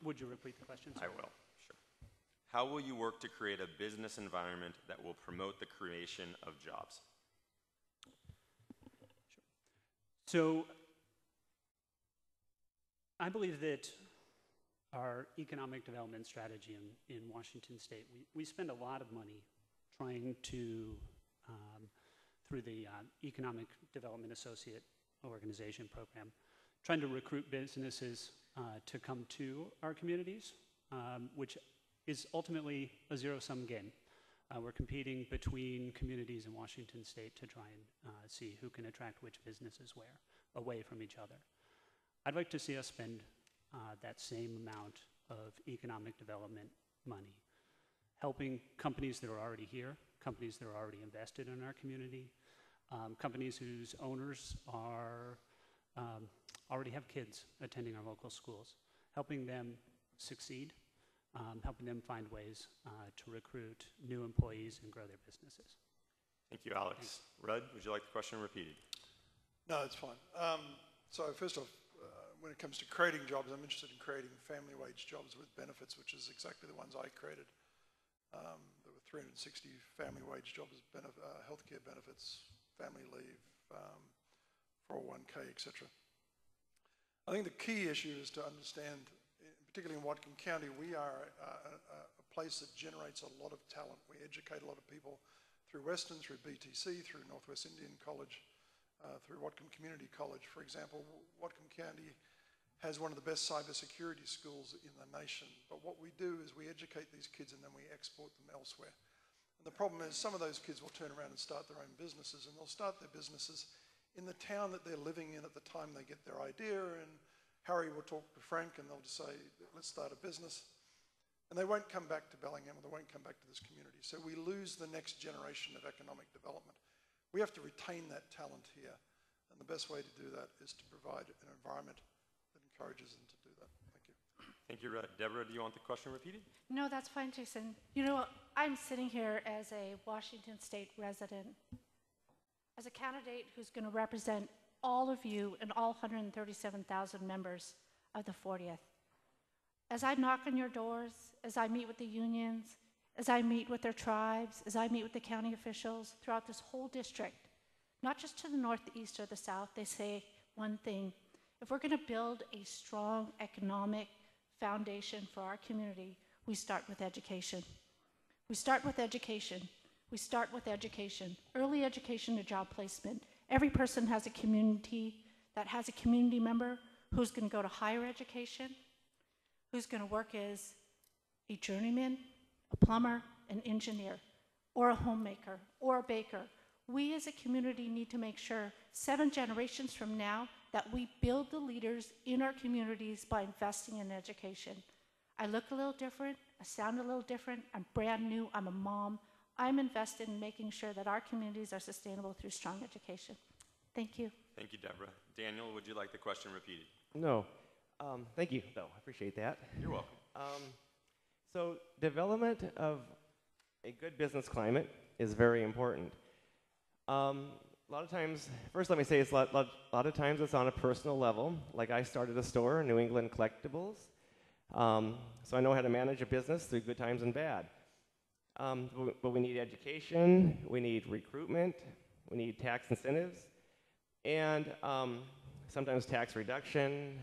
Would you repeat the question? I will, sure. How will you work to create a business environment that will promote the creation of jobs? So I believe that our economic development strategy in Washington State, we spend a lot of money trying to, through the Economic Development Associate Organization program, trying to recruit businesses to come to our communities, which is ultimately a zero-sum game. We're competing between communities in Washington State to try and see who can attract which businesses where, away from each other. I'd like to see us spend that same amount of economic development money, helping companies that are already here, companies that are already invested in our community, companies whose owners are already have kids attending our local schools, helping them succeed, helping them find ways to recruit new employees and grow their businesses. Thank you, Alex. Thanks. Rudd, would you like the question repeated? No, it's fine. So first off, when it comes to creating jobs, I'm interested in creating family wage jobs with benefits, which is exactly the ones I created. There were 360 family wage jobs, healthcare benefits, family leave, 401k, etc. I think the key issue is to understand, particularly in Whatcom County, we are a place that generates a lot of talent. We educate a lot of people through Western, through BTC, through Northwest Indian College, through Whatcom Community College. For example, Whatcom County has one of the best cybersecurity schools in the nation. But what we do is we educate these kids and then we export them elsewhere. And the problem is some of those kids will turn around and start their own businesses, and they'll start their businesses in the town that they're living in at the time they get their idea, and Harry will talk to Frank and they'll just say, let's start a business. And they won't come back to Bellingham, or they won't come back to this community. So we lose the next generation of economic development. We have to retain that talent here. And the best way to do that is to provide an environment that encourages them to do that. Thank you. Thank you, Red. Deborah, do you want the question repeated? No, that's fine, Jason. You know, I'm sitting here as a Washington State resident, as a candidate who's going to represent all of you and all 137,000 members of the 40th. As I knock on your doors, as I meet with the unions, as I meet with their tribes, as I meet with the county officials throughout this whole district, not just to the north, the east, or the south, they say one thing. If we're going to build a strong economic foundation for our community, we start with education. We start with education. We start with education. Early education to job placement. Every person has a community that has a community member who's going to go to higher education, who's going to work as a journeyman, a plumber, an engineer, or a homemaker, or a baker. We as a community need to make sure 7 generations from now that we build the leaders in our communities by investing in education. I look a little different, I sound a little different, I'm brand new, I'm a mom. I'm invested in making sure that our communities are sustainable through strong education. Thank you. Thank you, Deborah. Daniel, would you like the question repeated? No. Thank you, though. I appreciate that. You're welcome. So development of a good business climate is very important. A lot of times, first let me say, a lot of times it's on a personal level. Like I started a store, New England Collectibles, so I know how to manage a business through good times and bad. But we need education, we need recruitment, we need tax incentives, and sometimes tax reduction,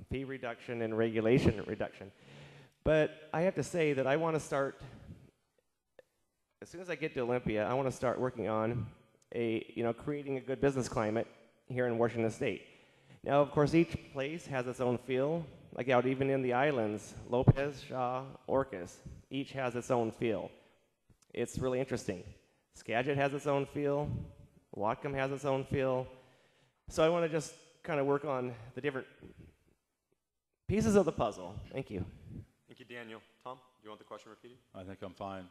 fee reduction, and regulation reduction. But I have to say that I want to start, as soon as I get to Olympia, I want to start working on creating a good business climate here in Washington State. Now, of course, each place has its own feel. Like out even in the islands, Lopez, Shaw, Orcas, each has its own feel. It's really interesting. Skagit has its own feel. Whatcom has its own feel. So I want to just kind of work on the different pieces of the puzzle. Thank you. Thank you, Daniel. Tom, do you want the question repeated? I think I'm fine.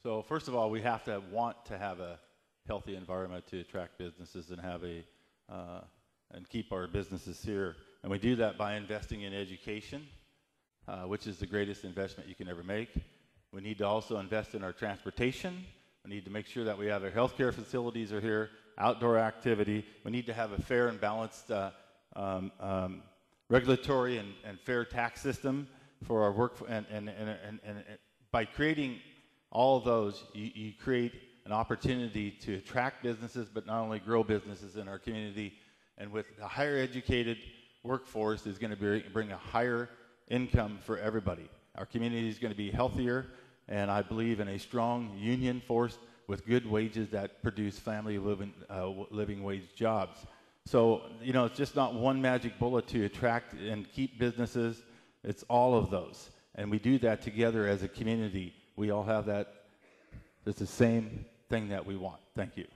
So first of all, we have to want to have a healthy environment to attract businesses and have and keep our businesses here. And we do that by investing in education, which is the greatest investment you can ever make. We need to also invest in our transportation. We need to make sure that we have our healthcare facilities are here, outdoor activity. We need to have a fair and balanced regulatory and fair tax system for our work. And by creating all of those, you create an opportunity to attract businesses, but not only grow businesses in our community. And with a higher educated workforce is going to bring a higher income for everybody. Our community is going to be healthier, and I believe in a strong union force with good wages that produce family living wage jobs. So, it's just not one magic bullet to attract and keep businesses. It's all of those. And we do that together as a community. We all have that. It's the same thing that we want. Thank you.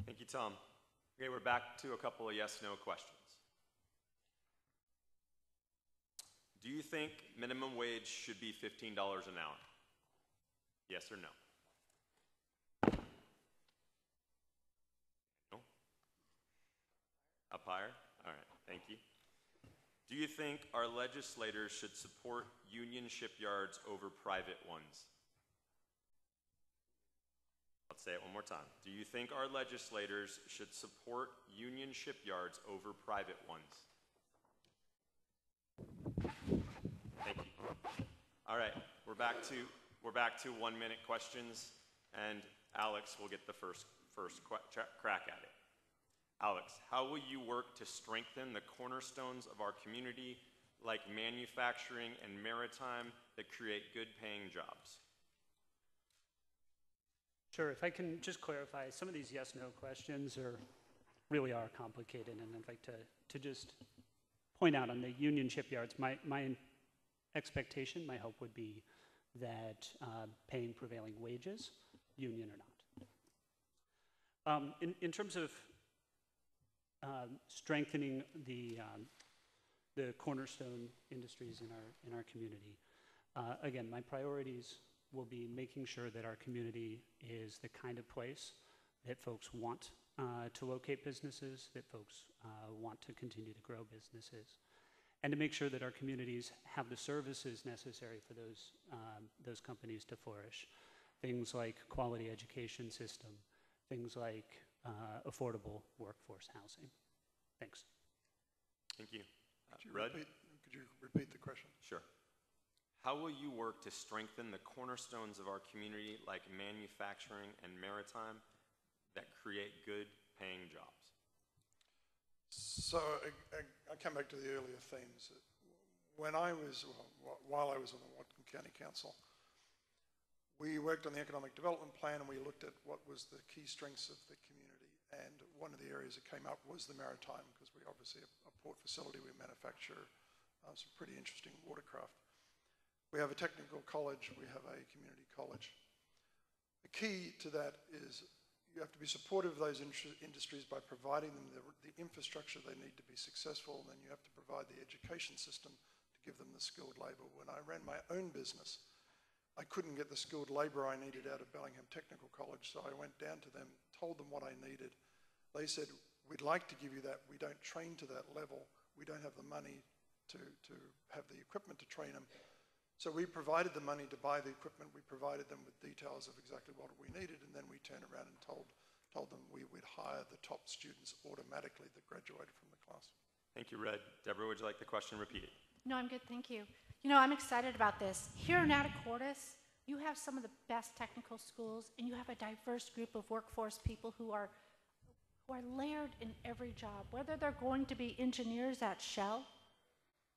Thank you, Tom. Okay, we're back to a couple of yes/no questions. Do you think minimum wage should be $15 an hour? Yes or no? No? Up higher? All right, thank you. Do you think our legislators should support union shipyards over private ones? Let's say it one more time. Do you think our legislators should support union shipyards over private ones? Thank you. All right, we're back to 1 minute questions, and Alex will get the first crack at it. Alex, how will you work to strengthen the cornerstones of our community, like manufacturing and maritime, that create good-paying jobs? Sure, if I can just clarify, some of these yes/no questions really are complicated, and I'd like to just point out on the union shipyards, my expectation, my hope would be that paying prevailing wages, union or not. In terms of strengthening the cornerstone industries in our community. Again, my priorities will be making sure that our community is the kind of place that folks want to locate businesses, that folks want to continue to grow businesses, and to make sure that our communities have the services necessary for those companies to flourish. Things like quality education system, things like affordable workforce housing. Thanks. Thank you. Could you repeat the question? Sure. How will you work to strengthen the cornerstones of our community like manufacturing and maritime that create good paying jobs? So I come back to the earlier themes. While I was on the Whatcom County Council, we worked on the economic development plan and we looked at what was the key strengths of the community. And one of the areas that came up was the maritime, because we obviously a port facility, we manufacture some pretty interesting watercraft. We have a technical college, we have a community college. The key to that is you have to be supportive of those industries by providing them the infrastructure they need to be successful, and then you have to provide the education system to give them the skilled labor. When I ran my own business, I couldn't get the skilled labor I needed out of Bellingham Technical College, so I went down to them, told them what I needed. They said, we'd like to give you that, we don't train to that level, we don't have the money to have the equipment to train them. So we provided the money to buy the equipment, we provided them with details of exactly what we needed, and then we turned around and told them we'd hire the top students automatically that graduated from the class. Thank you, Red. Deborah, would you like the question repeated? No, I'm good, thank you. You know, I'm excited about this. Here in Anacortes, you have some of the best technical schools, and you have a diverse group of workforce people who are layered in every job, whether they're going to be engineers at Shell,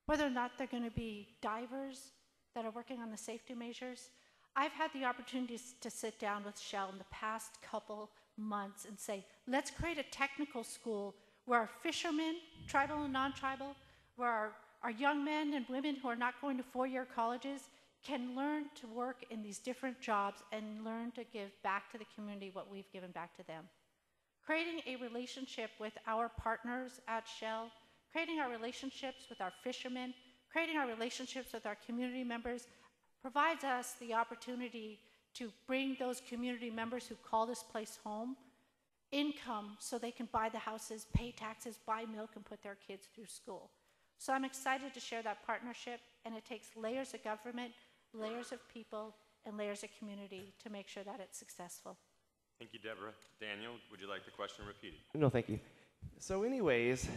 whether or not they're going to be divers that are working on the safety measures. I've had the opportunity to sit down with Shell in the past couple months and say, let's create a technical school where our fishermen, tribal and non-tribal, where our young men and women who are not going to four-year colleges can learn to work in these different jobs and learn to give back to the community what we've given back to them. Creating a relationship with our partners at Shell, creating our relationships with our fishermen, creating our relationships with our community members provides us the opportunity to bring those community members who call this place home income so they can buy the houses, pay taxes, buy milk, and put their kids through school. So I'm excited to share that partnership, and it takes layers of government, layers of people, and layers of community to make sure that it's successful. Thank you, Deborah. Daniel, would you like the question repeated? No, thank you. So anyways,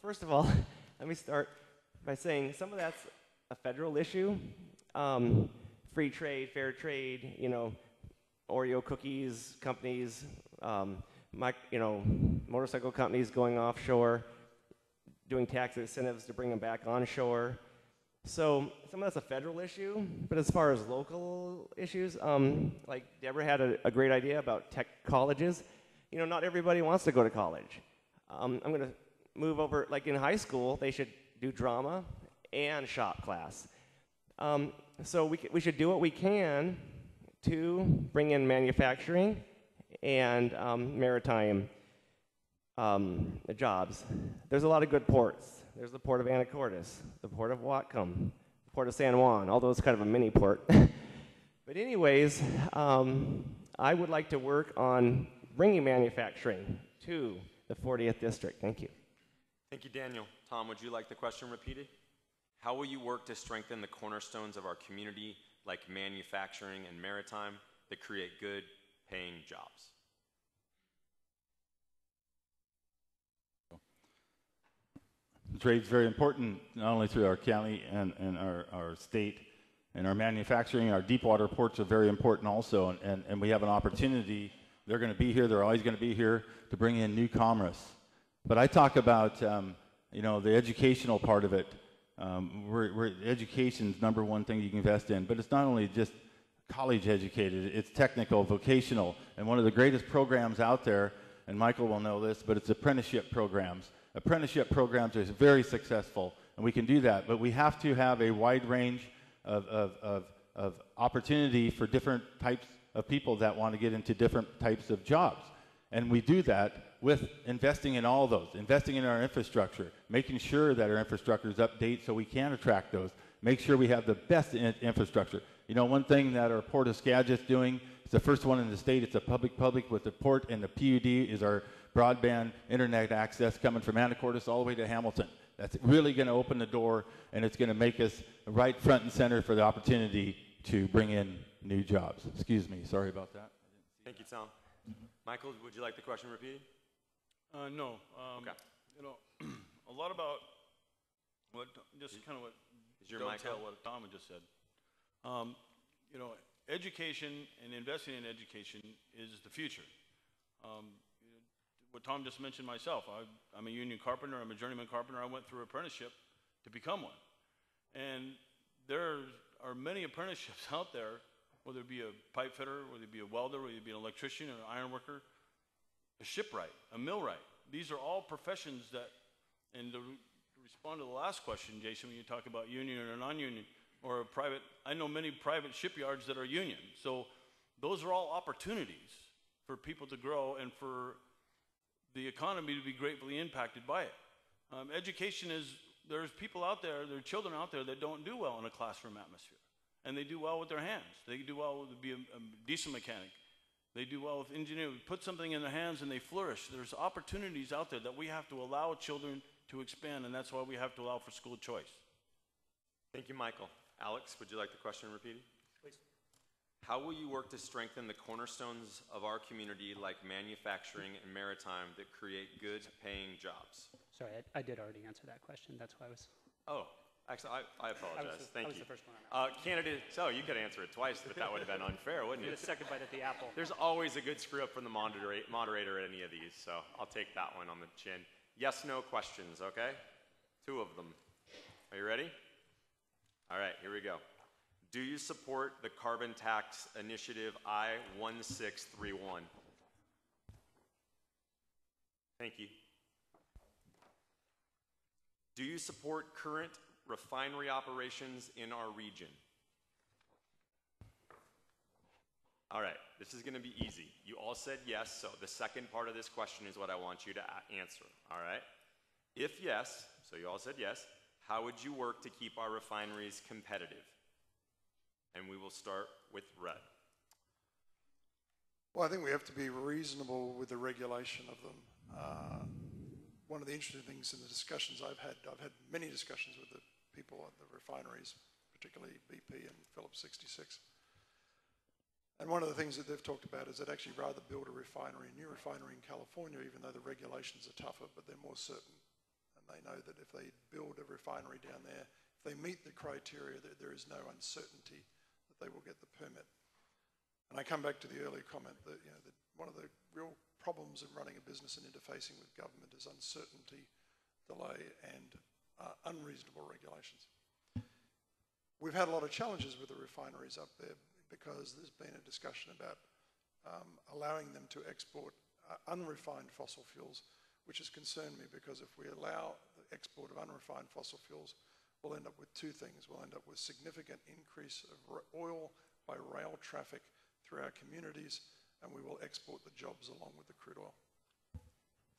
first of all, let me start by saying some of that's a federal issue. Free trade, fair trade, you know, Oreo cookies companies, motorcycle companies going offshore, doing tax incentives to bring them back onshore. So some of that's a federal issue, but as far as local issues, like Deborah had a great idea about tech colleges. You know, not everybody wants to go to college. I'm going to move over, like in high school, they should do drama and shop class. So we should do what we can to bring in manufacturing and maritime jobs. There's a lot of good ports. There's the port of Anacortes, the port of Whatcom, the port of San Juan, all those kind of a mini port. But anyways, I would like to work on bringing manufacturing to the 40th district. Thank you. Thank you, Daniel. Tom, would you like the question repeated? How will you work to strengthen the cornerstones of our community, like manufacturing and maritime, that create good, paying jobs? Trade's very important, not only through our county and our state, and our manufacturing. Our deep water ports are very important also, and we have an opportunity. They're going to be here. They're always going to be here to bring in new commerce. But I talk about, the educational part of it. Education's number one thing you can invest in, but it's not only just college educated, it's technical, vocational, and one of the greatest programs out there, and Michael will know this, but it's apprenticeship programs. Apprenticeship programs are very successful, and we can do that, but we have to have a wide range of opportunity for different types of people that want to get into different types of jobs. And we do that with investing in all those, investing in our infrastructure, making sure that our infrastructure is updated so we can attract those, make sure we have the best infrastructure. You know, one thing that our Port of Skagit's doing, it's the first one in the state, it's a public with the port, and the PUD is our broadband internet access coming from Anacortes all the way to Hamilton. That's really going to open the door, and it's going to make us right front and center for the opportunity to bring in new jobs. Excuse me, sorry about that. Thank you, Tom. Michael, would you like the question repeated? No. Okay. You know, a lot about what, just kind of what, is your mic on? what Tom had just said. You know, education and investing in education is the future. What Tom just mentioned myself, I'm a union carpenter, I'm a journeyman carpenter. I went through apprenticeship to become one. And there are many apprenticeships out there, whether it be a pipe fitter, whether it be a welder, whether it be an electrician, an iron worker, a shipwright, a millwright. These are all professions that, and to respond to the last question, Jason, when you talk about union or non-union, or a private, I know many private shipyards that are union. So those are all opportunities for people to grow and for the economy to be greatly impacted by it. Education is, there's people out there, there are children out there that don't do well in a classroom atmosphere. And they do well with their hands. They do well to be a decent mechanic. They do well with engineering. Put something in their hands and they flourish. There's opportunities out there that we have to allow children to expand, and that's why we have to allow for school choice. Thank you, Michael. Alex, would you like the question repeated? Please. How will you work to strengthen the cornerstones of our community like manufacturing and maritime that create good paying jobs? Sorry, I did already answer that question. That's why I was... Oh, actually, I apologize. Thank you. I was the first one on that. Candidate, so you could answer it twice, but that would have been unfair, wouldn't Get it? a second bite at the apple. There's always a good screw up from the moderator at any of these, so I'll take that one on the chin. Yes, no questions, okay? 2 of them. Are you ready? All right, here we go. Do you support the carbon tax initiative I-1631? Thank you. Do you support current refinery operations in our region? All right, this is going to be easy. You all said yes, so the second part of this question is what I want you to answer, all right? If yes, so you all said yes, how would you work to keep our refineries competitive? And we will start with Red. Well, I think we have to be reasonable with the regulation of them. One of the interesting things in the discussions I've had many discussions with the people at the refineries, particularly BP and Phillips 66. And one of the things that they've talked about is they'd actually rather build a new refinery in California, even though the regulations are tougher, but they're more certain. And they know that if they build a refinery down there, if they meet the criteria, there is no uncertainty that they will get the permit. And I come back to the earlier comment that, you know, that one of the real problems in running a business and interfacing with government is uncertainty, delay, and unreasonable regulations. We've had a lot of challenges with the refineries up there because there's been a discussion about allowing them to export unrefined fossil fuels, which has concerned me because if we allow the export of unrefined fossil fuels, we'll end up with 2 things. We'll end up with significant increase of oil by rail traffic through our communities, and we will export the jobs along with the crude oil.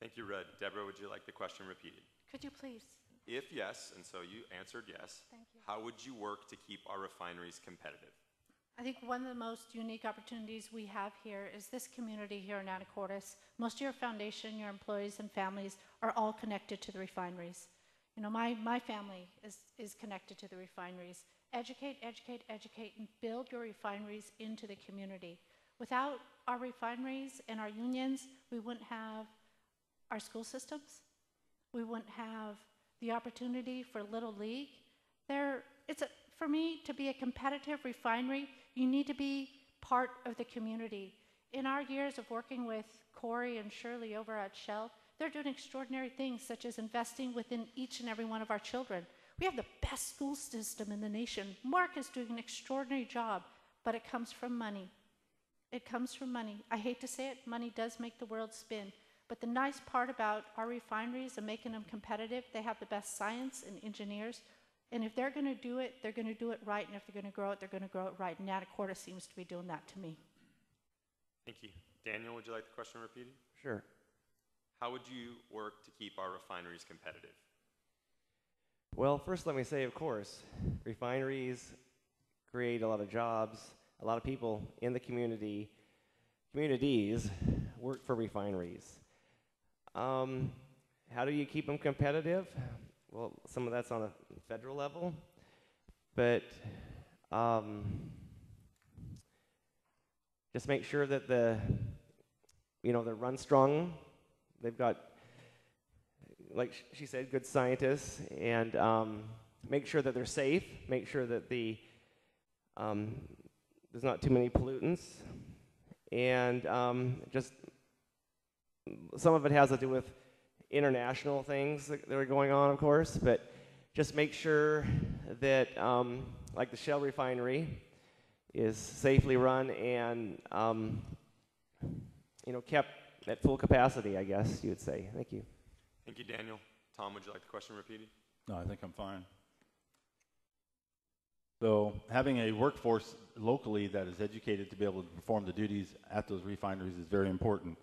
Thank you, Red. Deborah, would you like the question repeated? Could you please? If yes, and so you answered yes, Thank you. how would you work to keep our refineries competitive? I think one of the most unique opportunities we have here is this community here in Anacortes. Most of your foundation, your employees and families are all connected to the refineries. You know, my family is connected to the refineries. Educate, educate, educate, and build your refineries into the community. Without our refineries and our unions, we wouldn't have our school systems. We wouldn't have the opportunity for Little League. For me, to be a competitive refinery, you need to be part of the community. In our years of working with Corey and Shirley over at Shell, they're doing extraordinary things, such as investing within each and every one of our children. We have the best school system in the nation. Mark is doing an extraordinary job, but it comes from money. It comes from money. I hate to say it, money does make the world spin. But the nice part about our refineries and making them competitive, they have the best science and engineers. And if they're going to do it, they're going to do it right. And if they're going to grow it, they're going to grow it right. And Anacortes seems to be doing that to me. Thank you. Daniel, would you like the question repeated? Sure. how would you work to keep our refineries competitive? Well, first let me say, of course, refineries create a lot of jobs. A lot of people in the communities work for refineries. How do you keep them competitive? Well, some of that's on a federal level, but just make sure that they're run strong. They've got, like she said, good scientists, and make sure that they're safe. Make sure that there's not too many pollutants, and just some of it has to do with international things that are going on, of course, but just make sure that, like the Shell refinery, is safely run and kept at full capacity, I guess you would say. Thank you. Thank you, Daniel. Tom, would you like the question repeated? No, I think I'm fine. So having a workforce locally that is educated to be able to perform the duties at those refineries is very important.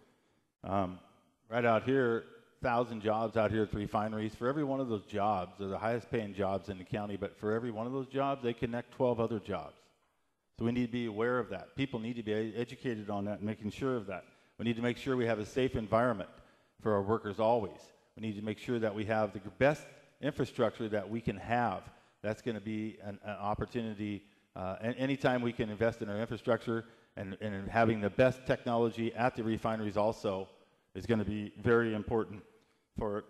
Right out here, 1,000 jobs out here at the refineries. For every one of those jobs, they're the highest paying jobs in the county, but for every one of those jobs, they connect 12 other jobs. So we need to be aware of that. People need to be educated on that and making sure of that. We need to make sure we have a safe environment for our workers always. We need to make sure that we have the best infrastructure that we can have. That's going to be an opportunity. And anytime we can invest in our infrastructure and having the best technology at the refineries also is going to be very important for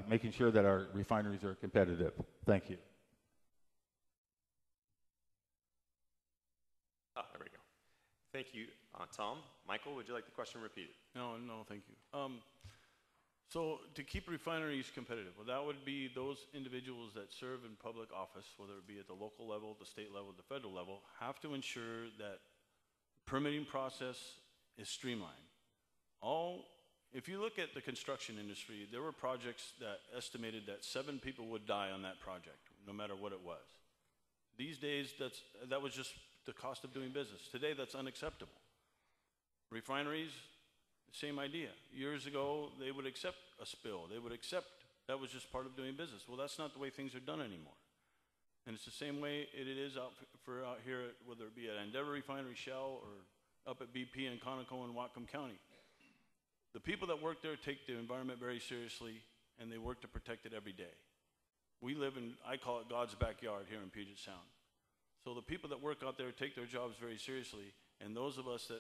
making sure that our refineries are competitive. Thank you. There we go. Thank you, Tom. Michael, would you like the question repeated? No, thank you. So to keep refineries competitive, well, that would be those individuals that serve in public office, whether it be at the local level, the state level, the federal level, have to ensure that permitting process is streamlined. If you look at the construction industry, there were projects that estimated that 7 people would die on that project, no matter what it was. These days, that was just the cost of doing business. Today, that's unacceptable. Refineries, same idea. Years ago, they would accept a spill. They would accept that was just part of doing business. Well, that's not the way things are done anymore. And it's the same way it is out here, whether it be at Endeavor Refinery, Shell, or up at BP in Conoco and Whatcom County. The people that work there take the environment very seriously, and they work to protect it every day. We live in, I call it God's backyard here in Puget Sound. So the people that work out there take their jobs very seriously, and those of us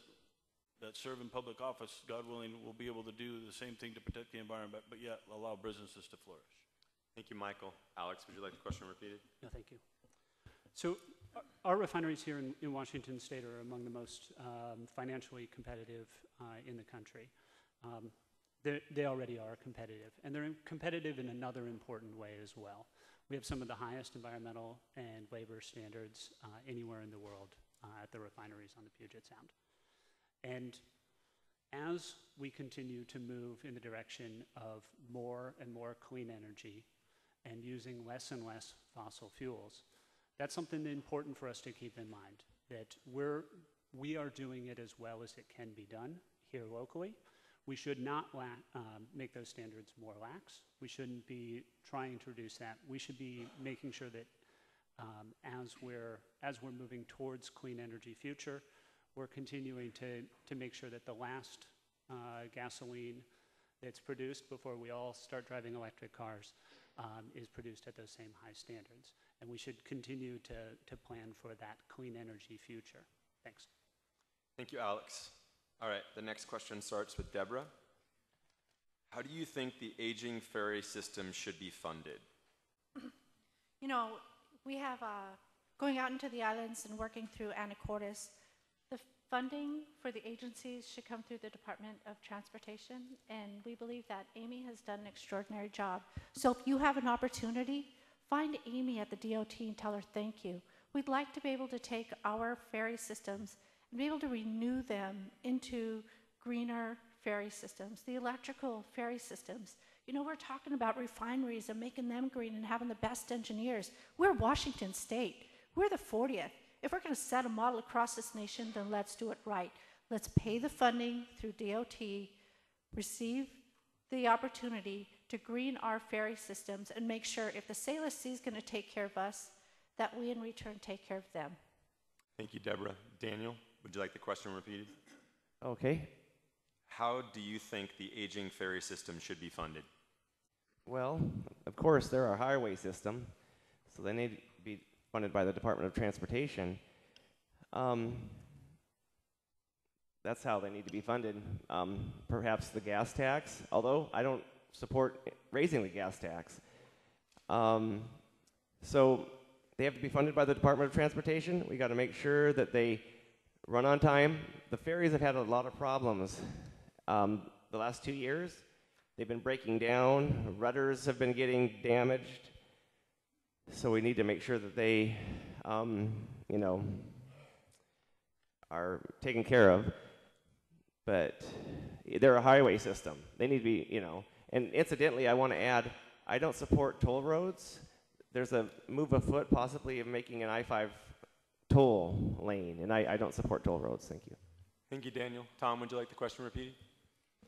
that serve in public office, God willing, will be able to do the same thing to protect the environment, but yet allow businesses to flourish. Thank you, Michael. Alex, would you like the question repeated? No, thank you. So our refineries here in Washington State are among the most financially competitive in the country. They already are competitive, and they're competitive in another important way as well. We have some of the highest environmental and labor standards anywhere in the world at the refineries on the Puget Sound. And as we continue to move in the direction of more and more clean energy and using less and less fossil fuels, that's something important for us to keep in mind, that we are doing it as well as it can be done here locally. We should not make those standards more lax. We shouldn't be trying to reduce that. We should be making sure that as we're moving towards clean energy future, we're continuing to make sure that the last gasoline that's produced before we all start driving electric cars is produced at those same high standards. And we should continue to plan for that clean energy future. Thanks. Thank you, Alex. All right, the next question starts with Deborah. How do you think the aging ferry system should be funded? You know, we have, going out into the islands and working through Anacortes, the funding for the agencies should come through the Department of Transportation, and we believe that Amy has done an extraordinary job. So if you have an opportunity, find Amy at the DOT and tell her thank you. We'd like to be able to take our ferry systems and be able to renew them into greener ferry systems, the electrical ferry systems. You know, we're talking about refineries and making them green and having the best engineers. We're Washington State. We're the 40th. If we're going to set a model across this nation, then let's do it right. Let's pay the funding through DOT receive the opportunity to green our ferry systems and make sure if the Salish Sea is going to take care of us, that we in return take care of them. Thank you, Deborah. Daniel, would you like the question repeated? Okay. How do you think the aging ferry system should be funded? Well, of course, they're our highway system, so they need to be funded by the Department of Transportation. That's how they need to be funded. Perhaps the gas tax, although I don't support raising the gas tax. So they have to be funded by the Department of Transportation. We got to make sure that they run on time. The ferries have had a lot of problems the last 2 years. They've been breaking down. Rudders have been getting damaged. So we need to make sure that they, are taken care of. But they're a highway system. They need to be, And incidentally, I want to add, I don't support toll roads. There's a move afoot possibly of making an I-5 toll lane, and I don't support toll roads. Thank you. Thank you, Daniel. Tom, would you like the question repeated?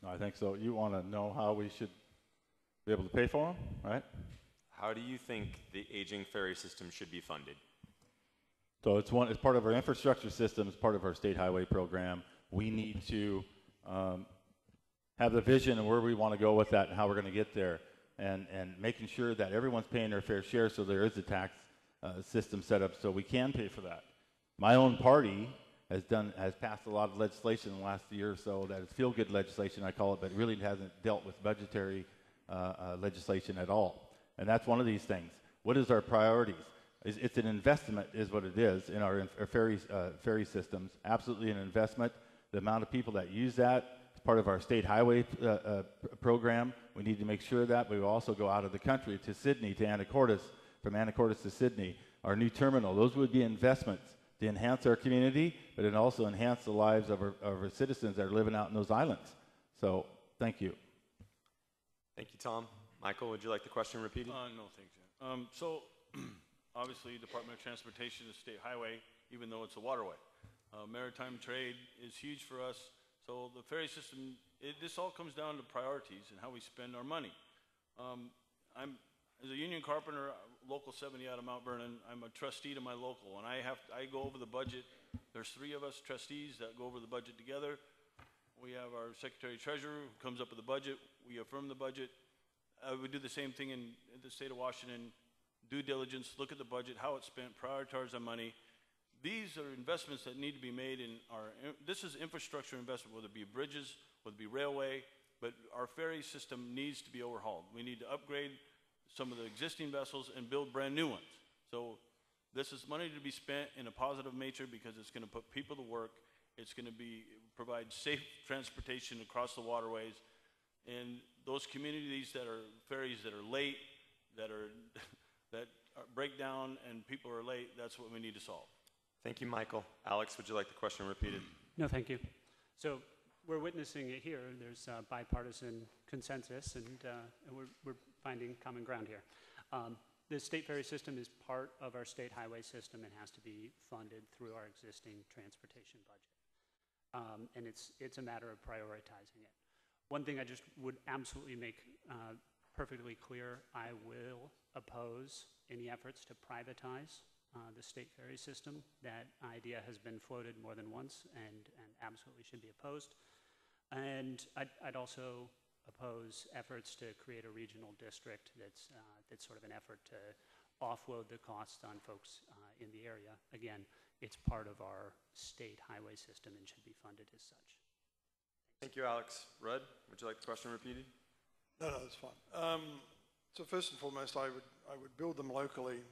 No, I think so. You want to know how we should be able to pay for them, right? How do you think the aging ferry system should be funded? So it's part of our infrastructure system. It's part of our state highway program. We need to have the vision of where we want to go with that and how we're going to get there, and making sure that everyone's paying their fair share, so there is a tax system set up so we can pay for that. My own party has passed a lot of legislation in the last year or so that is feel-good legislation, I call it, but really hasn't dealt with budgetary legislation at all. And that's one of these things. What is our priorities? It's an investment, is what it is, in our ferry systems. Absolutely an investment. The amount of people that use that is part of our state highway program. We need to make sure that we also go out of the country to Sydney, to Anacortes, from Anacortes to Sydney. Our new terminal, those would be investments to enhance our community, but it also enhance the lives of our citizens that are living out in those islands. So, thank you. Thank you, Tom. Michael, would you like the question repeated? No, thank you. So, obviously, Department of Transportation is state highway, even though it's a waterway. Maritime trade is huge for us. So the ferry system, this all comes down to priorities and how we spend our money. As a union carpenter, local 70 out of Mount Vernon, I'm a trustee to my local, and I go over the budget. There's 3 of us trustees that go over the budget together. We have our secretary treasurer who comes up with the budget. We affirm the budget. We do the same thing in the state of Washington. Due diligence, look at the budget, how it's spent, prioritize our money. These are investments that need to be made this is infrastructure investment, whether it be bridges, whether it be railway, but our ferry system needs to be overhauled. We need to upgrade some of the existing vessels and build brand new ones. So this is money to be spent in a positive nature because it's going to put people to work. It's going to provide safe transportation across the waterways. And those communities that are ferries that are late, that break down and people are late, that's what we need to solve. Thank you, Michael. Alex, would you like the question repeated? No, thank you. So we're witnessing it here. There's bipartisan consensus, and we're finding common ground here. The state ferry system is part of our state highway system and has to be funded through our existing transportation budget. And it's a matter of prioritizing it. One thing I just would absolutely make perfectly clear, I will oppose any efforts to privatize the state ferry system. That idea has been floated more than once and absolutely should be opposed. And I'd also oppose efforts to create a regional district that's sort of an effort to offload the costs on folks in the area. Again, it's part of our state highway system and should be funded as such. Thank you, Alex. Rudd, would you like the question repeated? No, that's fine. So first and foremost, I would build them locally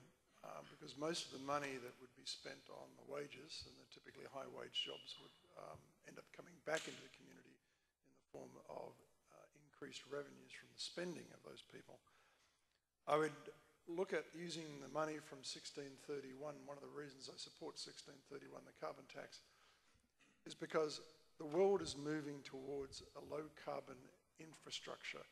because most of the money that would be spent on the wages, and they're typically high-wage jobs, would end up coming back into the community in the form of increased revenues from the spending of those people. I would look at using the money from 1631. One of the reasons I support 1631, the carbon tax, is because the world is moving towards a low-carbon infrastructure.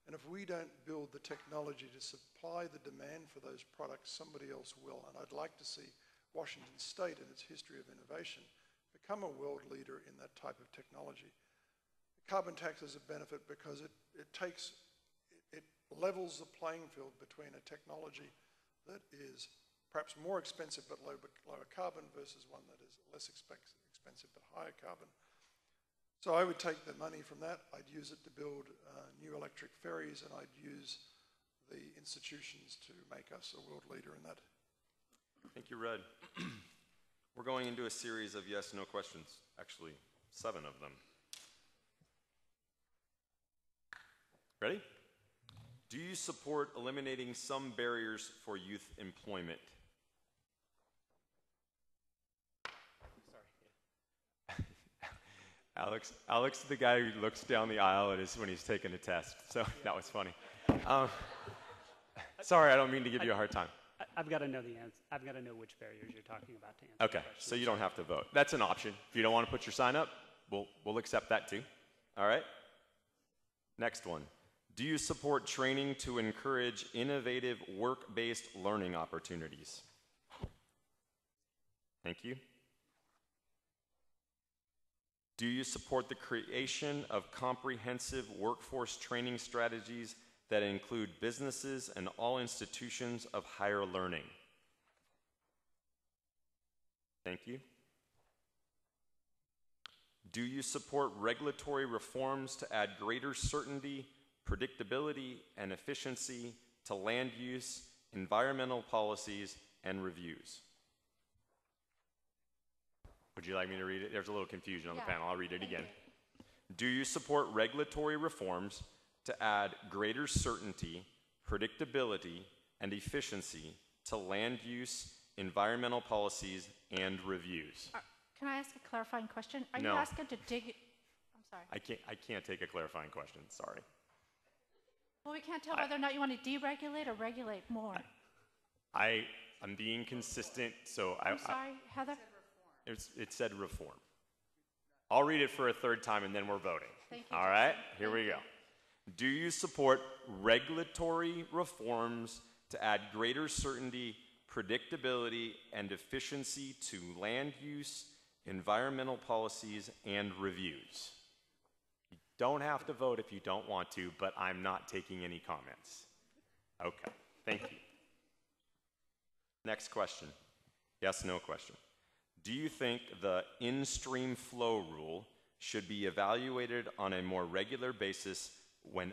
And if we don't build the technology to supply the demand for those products, somebody else will. And I'd like to see Washington State, in its history of innovation, become a world leader in that type of technology. Carbon tax is a benefit because it levels the playing field between a technology that is perhaps more expensive but lower carbon versus one that is less expensive but higher carbon. So I would take the money from that, I'd use it to build new electric ferries, and I'd use the institutions to make us a world leader in that. Thank you, Red. We're going into a series of yes, no questions, actually 7 of them. Ready? Do you support eliminating some barriers for youth employment? Sorry. Alex is the guy who looks down the aisle when he's taking a test, so that was funny. Sorry, I don't mean to give you a hard time. I've got to know the answer. I've got to know which barriers you're talking about to answer the Okay, question. so you don't have to vote. That's an option. If you don't want to put your sign up, we'll accept that too. All right? Next one. Do you support training to encourage innovative work-based learning opportunities? Thank you. Do you support the creation of comprehensive workforce training strategies that include businesses and all institutions of higher learning? Thank you. Do you support regulatory reforms to add greater certainty, predictability, and efficiency to land use, environmental policies, and reviews? Would you like me to read it? There's a little confusion on the panel. I'll read it again. Do you support regulatory reforms to add greater certainty, predictability, and efficiency to land use, environmental policies, and reviews? Can I ask a clarifying question? Are No. you asking to dig? I'm sorry. I can't take a clarifying question. Sorry. Well, we can't tell whether or not you want to deregulate or regulate more. I'm being consistent, so I'm sorry, Heather? it said reform. I'll read it for a third time and then we're voting. Thank you, All right, here we go. Do you support regulatory reforms to add greater certainty, predictability, and efficiency to land use, environmental policies, and reviews? You don't have to vote if you don't want to, but I'm not taking any comments. Okay, thank you. Next question. Yes, no question. Do you think the in-stream flow rule should be evaluated on a more regular basis with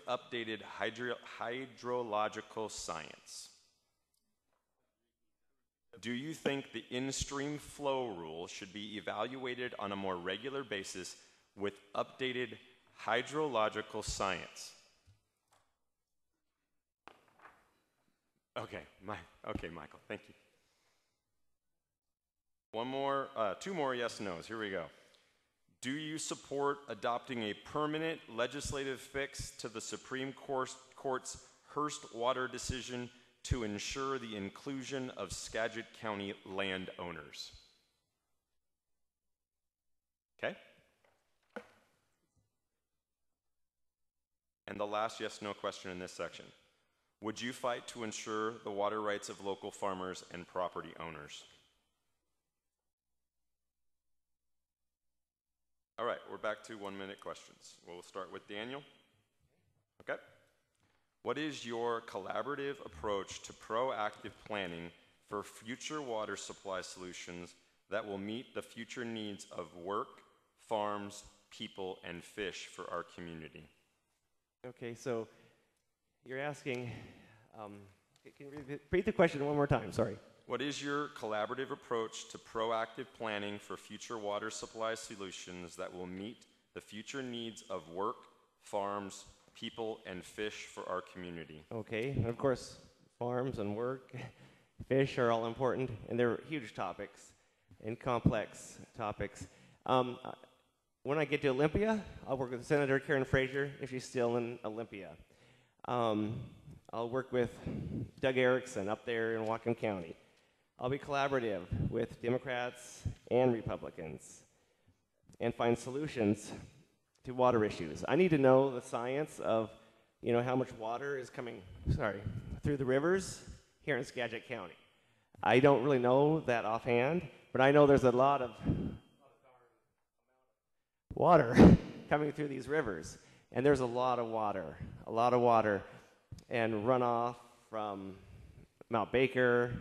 updated hydrological science? Do you think the in-stream flow rule should be evaluated on a more regular basis with updated hydrological science? Okay, Michael, thank you. Two more yes no's. Here we go. Do you support adopting a permanent legislative fix to the Supreme Court's Hearst water decision to ensure the inclusion of Skagit County landowners? Okay. And the last yes no question in this section. Would you fight to ensure the water rights of local farmers and property owners? All right, we're back to 1-minute questions. We'll start with Daniel. Okay. What is your collaborative approach to proactive planning for future water supply solutions that will meet the future needs of work, farms, people, and fish for our community? Okay, so you're asking, can you repeat the question one more time? Sorry. What is your collaborative approach to proactive planning for future water supply solutions that will meet the future needs of work, farms, people, and fish for our community? Okay, and of course, farms and work, fish are all important, and they're huge topics and complex topics. When I get to Olympia, I'll work with Senator Karen Frazier if she's still in Olympia. I'll work with Doug Erickson up there in Whatcom County. I'll be collaborative with Democrats and Republicans and find solutions to water issues. I need to know the science of, how much water is coming, through the rivers here in Skagit County. I don't really know that offhand, but I know there's a lot of water coming through these rivers. And there's a lot of water, and runoff from Mount Baker,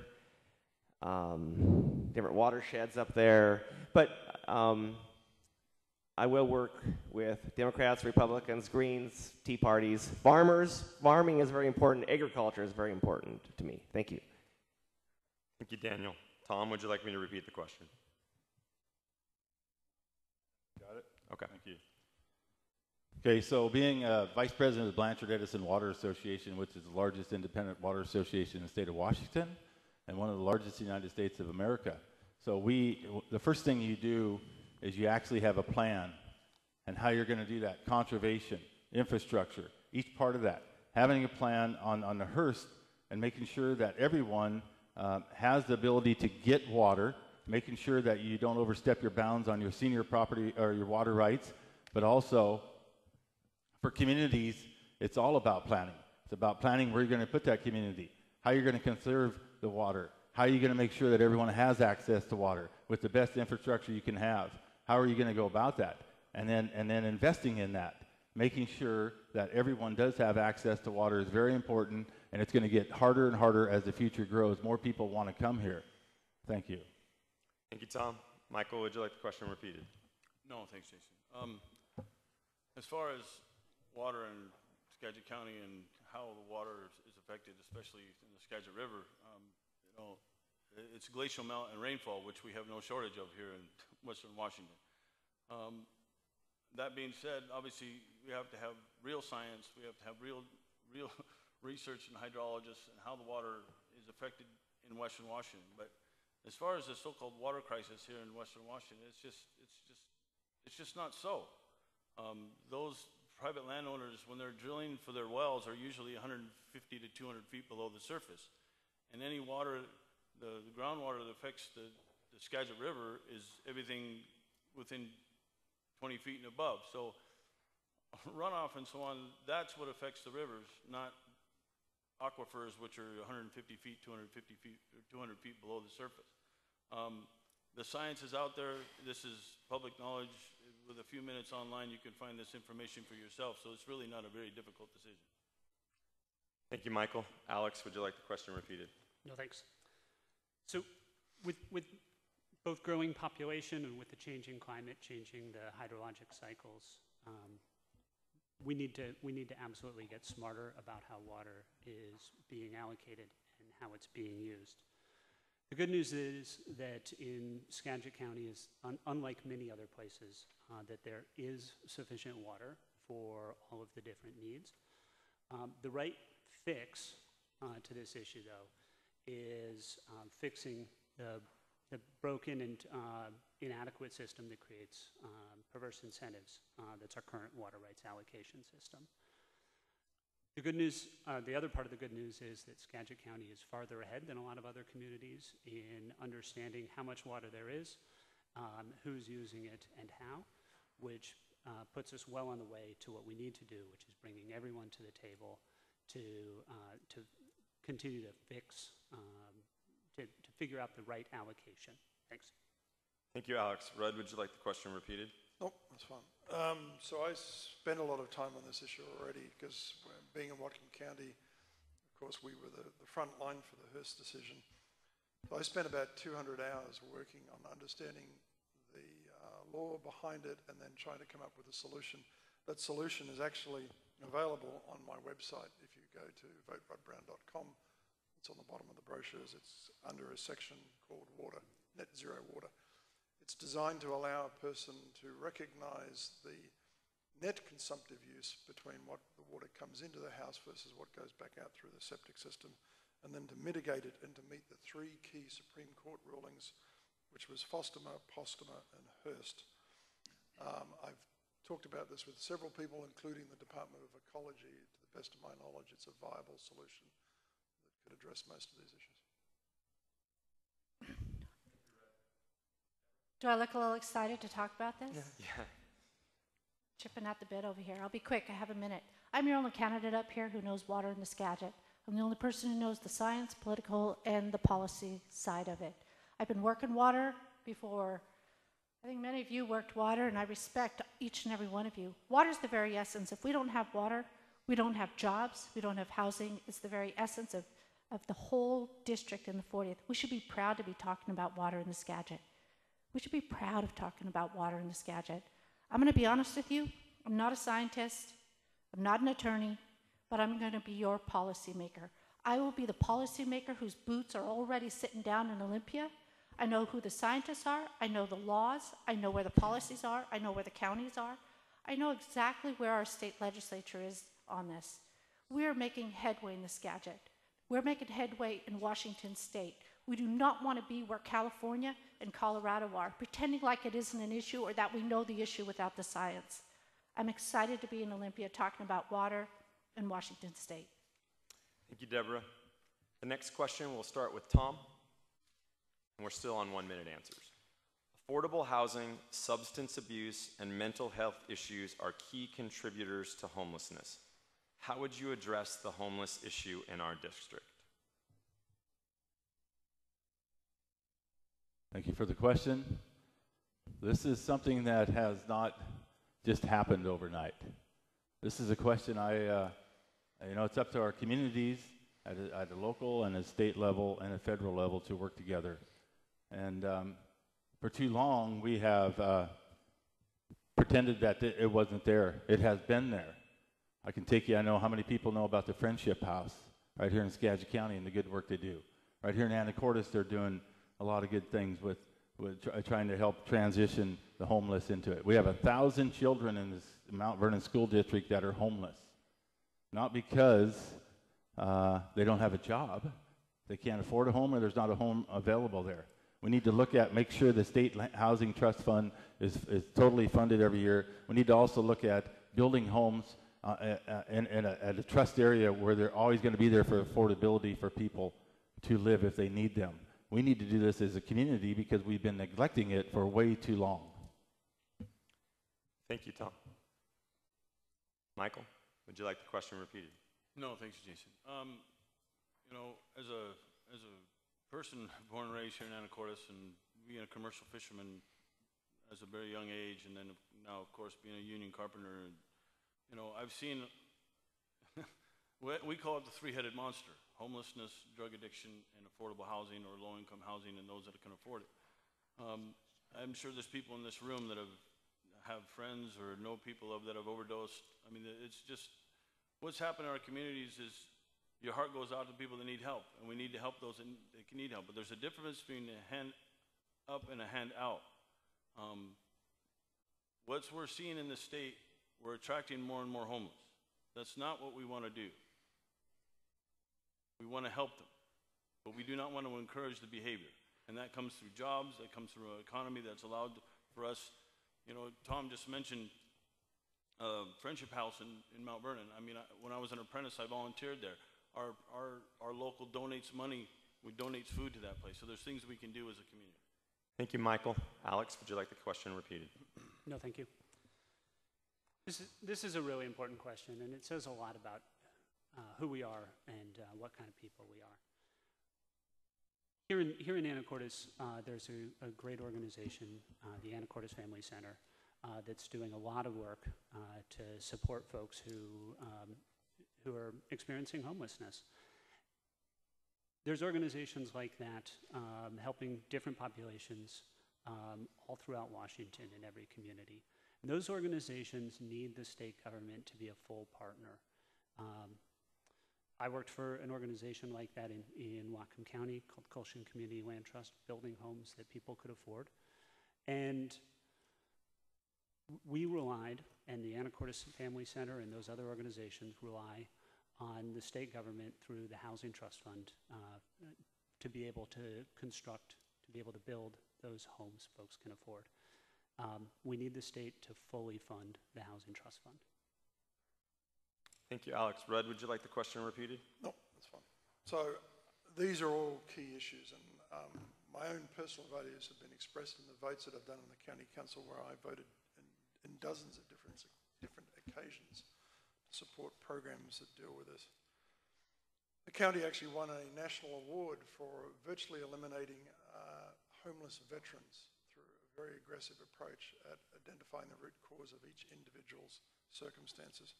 different watersheds up there. But I will work with Democrats, Republicans, Greens, Tea Parties, farmers. Farming is very important. Agriculture is very important to me. Thank you. Thank you, Daniel. Tom, would you like me to repeat the question? Got it? Okay. Thank you. Okay, so being Vice President of the Blanchard Edison Water Association, which is the largest independent water association in the state of Washington and one of the largest in the United States of America. So the first thing you do is you actually have a plan and how you're going to do that. Conservation, infrastructure, each part of that. Having a plan on the Hearst and making sure that everyone has the ability to get water, making sure that you don't overstep your bounds on your senior property or your water rights, but also for communities, it's all about planning. It's about planning where you're going to put that community, how you're going to conserve the water, how are you going to make sure that everyone has access to water with the best infrastructure you can have. How are you going to go about that? And then investing in that, making sure that everyone does have access to water is very important, and it's going to get harder and harder as the future grows. More people want to come here. Thank you. Thank you, Tom. Michael, would you like the question repeated? No, thanks, Jason. As far as water in Skagit County and how the water is affected, especially in the Skagit River, it's glacial melt and rainfall, which we have no shortage of here in Western Washington. That being said, obviously we have to have real science. We have to have real research and hydrologists and how the water is affected in Western Washington. But as far as the so-called water crisis here in Western Washington, it's just not so. Those private landowners, when they're drilling for their wells, are usually 150 to 200 feet below the surface. And any water, the groundwater that affects the Skagit River is everything within 20 feet and above. So runoff and so on, that's what affects the rivers, not aquifers, which are 150 feet, 250 feet, or 200 feet below the surface. The science is out there. This is public knowledge. With a few minutes online, you can find this information for yourself, so it's really not a very difficult decision. Thank you, Michael. Alex, would you like the question repeated? No, thanks. So with both growing population and with the changing climate, changing the hydrologic cycles, we need to absolutely get smarter about how water is being allocated and how it's being used. The good news is that in Skagit County, is unlike many other places, that there is sufficient water for all of the different needs. The right fix to this issue, though, is fixing the broken and inadequate system that creates perverse incentives. That's our current water rights allocation system. The good news, the other part of the good news is that Skagit County is farther ahead than a lot of other communities in understanding how much water there is, who's using it, and how, which puts us well on the way to what we need to do, which is bringing everyone to the table to continue to fix, to figure out the right allocation. Thanks. Thank you, Alex. Red, would you like the question repeated? Nope, that's fine. So I spent a lot of time on this issue already because being in Whatcom County, of course, we were the front line for the Hearst decision. So I spent about 200 hours working on understanding the law behind it and then trying to come up with a solution. That solution is actually available on my website. If you go to voterodbrown.com, it's on the bottom of the brochures. It's under a section called Water, Net Zero Water. It's designed to allow a person to recognize the net consumptive use between what the water comes into the house versus what goes back out through the septic system, and then to mitigate it and to meet the three key Supreme Court rulings, which was Fostermer, Postumer, and Hearst. I've talked about this with several people, including the Department of Ecology. To the best of my knowledge, it's a viable solution that could address most of these issues. Do I look a little excited to talk about this? Yeah. Chipping at the bit over here. I'll be quick. I have a minute. I'm your only candidate up here who knows water in the Skagit. I'm the only person who knows the science, political, and the policy side of it. I've been working water before I think many of you worked water, and I respect each and every one of you. Water is the very essence. If we don't have water, we don't have jobs, we don't have housing. It's the very essence of the whole district in the 40th. We should be proud to be talking about water in the Skagit. We should be proud of talking about water in the Skagit. I'm going to be honest with you. I'm not a scientist. I'm not an attorney, but I'm going to be your policymaker. I will be the policymaker whose boots are already sitting down in Olympia. I know who the scientists are. I know the laws. I know where the policies are. I know where the counties are. I know exactly where our state legislature is on this. We are making headway in the Skagit. We're making headway in Washington State. We do not want to be where California and Colorado are, pretending like it isn't an issue or that we know the issue without the science. I'm excited to be in Olympia talking about water in Washington State. Thank you, Deborah. The next question will start with Tom, and we're still on 1-minute answers. Affordable housing, substance abuse, and mental health issues are key contributors to homelessness. How would you address the homeless issue in our district? Thank you for the question. This is something that has not just happened overnight. This is a question it's up to our communities at a local and a state level and a federal level to work together. And for too long, we have pretended that it wasn't there. It has been there. I know how many people know about the Friendship House right here in Skagit County and the good work they do. Right here in Anacortes, they're doing a lot of good things with trying to help transition the homeless into it. We have 1,000 children in this Mount Vernon School District that are homeless. Not because they don't have a job, they can't afford a home, or there's not a home available there. We need to make sure the State Housing Trust Fund is totally funded every year. We need to also look at building homes at a trust area where they're always going to be there for affordability for people to live if they need them. We need to do this as a community because we've been neglecting it for way too long. Thank you, Tom. Michael, would you like the question repeated? No, thanks, Jason. As a person born and raised here in Anacortes and being a commercial fisherman as a very young age, and then now, of course, being a union carpenter, I've seen, we call it the three-headed monster: homelessness, drug addiction, and affordable housing, or low-income housing, and those that can afford it. I'm sure there's people in this room that have friends or know people that have overdosed. I mean, it's just, what's happened in our communities is your heart goes out to people that need help, and we need to help those that need help. But there's a difference between a hand up and a hand out. What we're seeing in the state, we're attracting more and more homeless. That's not what we want to do. We want to help them, but we do not want to encourage the behavior. And that comes through jobs, that comes through an economy that's allowed for us. Tom just mentioned Friendship House in Mount Vernon. I mean, when I was an apprentice, I volunteered there. Our local donates money. We donate food to that place. So there's things we can do as a community. Thank you, Michael. Alex, would you like the question repeated? No, thank you. This is a really important question, and it says a lot about who we are and what kind of people we are. Here in Anacortes, there's a great organization, the Anacortes Family Center, that's doing a lot of work to support folks who are experiencing homelessness. There's organizations like that helping different populations all throughout Washington in every community. And those organizations need the state government to be a full partner. I worked for an organization like that in Whatcom County called Colchian Community Land Trust, building homes that people could afford. And we relied, and the Anacortes Family Center and those other organizations rely on the state government through the Housing Trust Fund to be able to construct, to be able to build those homes folks can afford. We need the state to fully fund the Housing Trust Fund. Thank you, Alex. Red, would you like the question repeated? No, that's fine. So these are all key issues, and my own personal values have been expressed in the votes that I've done in the county council, where I voted in dozens of different occasions to support programs that deal with this. The county actually won a national award for virtually eliminating homeless veterans through a very aggressive approach at identifying the root cause of each individual's circumstances.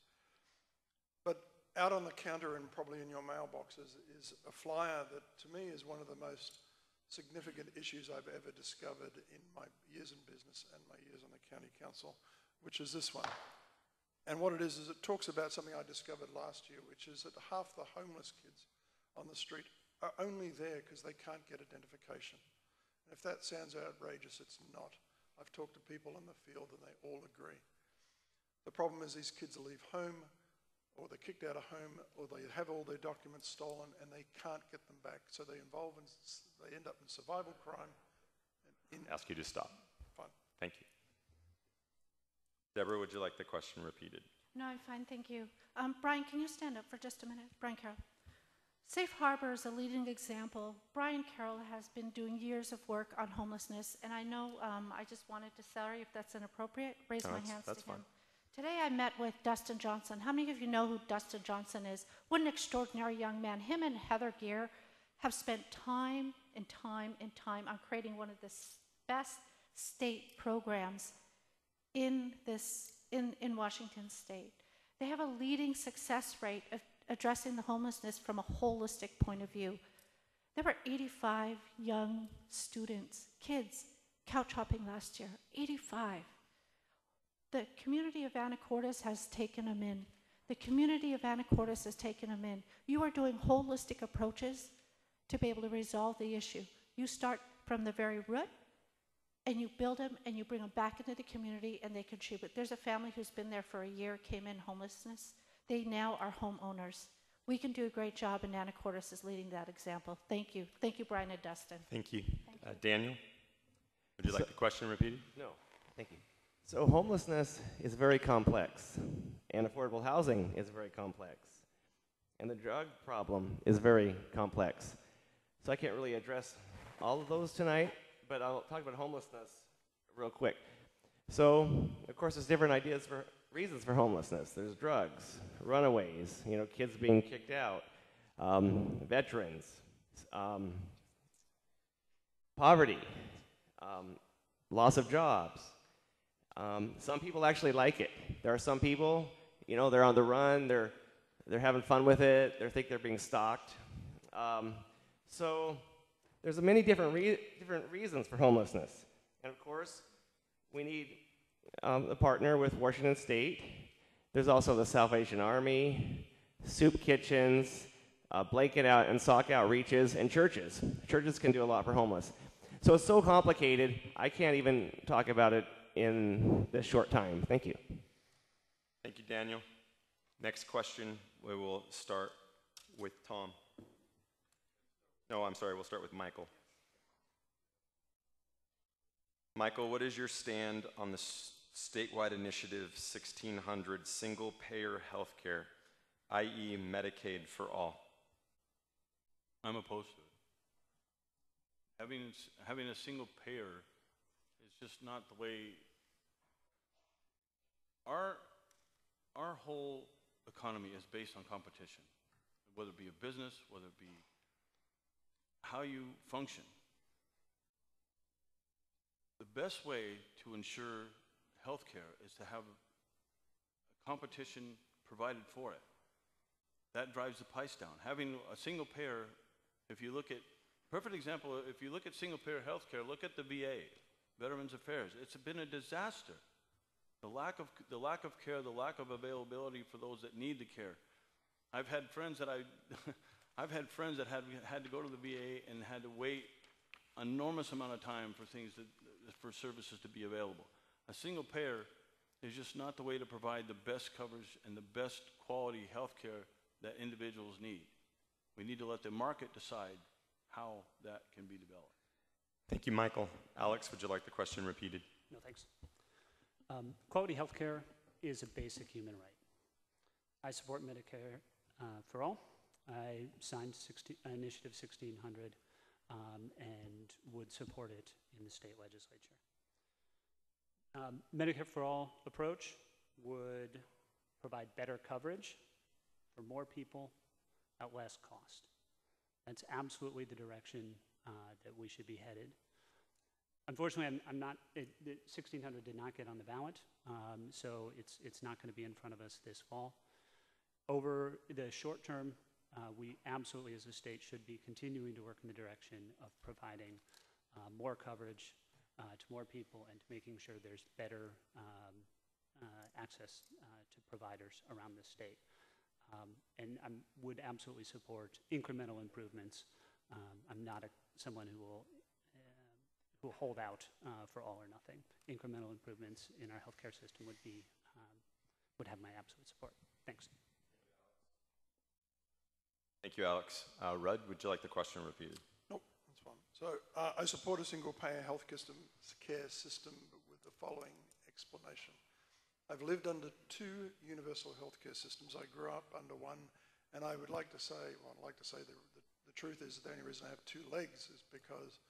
But out on the counter and probably in your mailboxes is a flyer that to me is one of the most significant issues I've ever discovered in my years in business and my years on the county council, which is this one. And what it is it talks about something I discovered last year, which is that half the homeless kids on the street are only there because they can't get identification. And if that sounds outrageous, it's not. I've talked to people in the field and they all agree. The problem is these kids leave home, or they're kicked out of home, or they have all their documents stolen and they can't get them back. So they end up in survival crime. Ask you to stop. Fine. Thank you. Deborah, would you like the question repeated? No, I'm fine, thank you. Brian, can you stand up for just a minute? Brian Carroll. Safe Harbor is a leading example. Brian Carroll has been doing years of work on homelessness, and I know I just wanted to, sorry if that's inappropriate, raise my hands to him. Today I met with Dustin Johnson. How many of you know who Dustin Johnson is? What an extraordinary young man. Him and Heather Gear have spent time and time and time on creating one of the best state programs in Washington State. They have a leading success rate of addressing the homelessness from a holistic point of view. There were 85 young students, kids, couch hopping last year, 85. The community of Anacortes has taken them in. The community of Anacortes has taken them in. You are doing holistic approaches to be able to resolve the issue. You start from the very root, and you build them, and you bring them back into the community, and they contribute. There's a family who's been there for a year, came in homelessness. They now are homeowners. We can do a great job, and Anacortes is leading that example. Thank you. Thank you, Brian and Dustin. Thank you. Daniel, would you like the question repeated? No, thank you. So homelessness is very complex, and affordable housing is very complex, and the drug problem is very complex. So I can't really address all of those tonight, but I'll talk about homelessness real quick. So, of course, there's different reasons for homelessness. There's drugs, runaways, kids being kicked out, veterans, poverty, loss of jobs. Some people actually like it. There are some people, they're on the run, they're having fun with it, they think they're being stalked. So there's many different reasons for homelessness. And of course, we need a partner with Washington State. There's also the Salvation Army, soup kitchens, blanket out and sock outreaches, and churches. Churches can do a lot for homeless. So it's so complicated, I can't even talk about it in this short time. Thank you. Thank you, Daniel. Next question, we will start with Tom. No, I'm sorry, we'll start with Michael. Michael, what is your stand on the statewide initiative 1600 single-payer healthcare, i.e. Medicaid for all? I'm opposed to it. Having a single payer is just not the way. Our whole economy is based on competition, whether it be a business, whether it be how you function. The best way to ensure healthcare is to have a competition provided for it. That drives the price down. Having a single payer, if you look at, perfect example, if you look at single payer healthcare, look at the VA, Veterans Affairs. It's been a disaster. The lack of care, the lack of availability for those that need the care. I've had friends that I've had friends that had to go to the VA and had to wait an enormous amount of time for for services to be available. A single payer is just not the way to provide the best coverage and the best quality health care that individuals need. We need to let the market decide how that can be developed. Thank you, Michael. Alex, would you like the question repeated? No, thanks. Quality health care is a basic human right. I support Medicare for all. I signed Initiative 1600 and would support it in the state legislature. Medicare for all approach would provide better coverage for more people at less cost. That's absolutely the direction that we should be headed. Unfortunately, I'm not. The 1600 did not get on the ballot, so it's not going to be in front of us this fall. Over the short term, we absolutely, as a state, should be continuing to work in the direction of providing more coverage to more people and to making sure there's better access to providers around the state. And I would absolutely support incremental improvements. I'm not someone who will hold out for all or nothing. Incremental improvements in our healthcare system would have my absolute support. Thanks. Thank you, Alex. Rudd, would you like the question repeated? Nope, that's fine. So I support a single-payer healthcare system, but with the following explanation. I've lived under two universal healthcare systems. I grew up under one, and I would like to say, the truth is the only reason I have two legs is because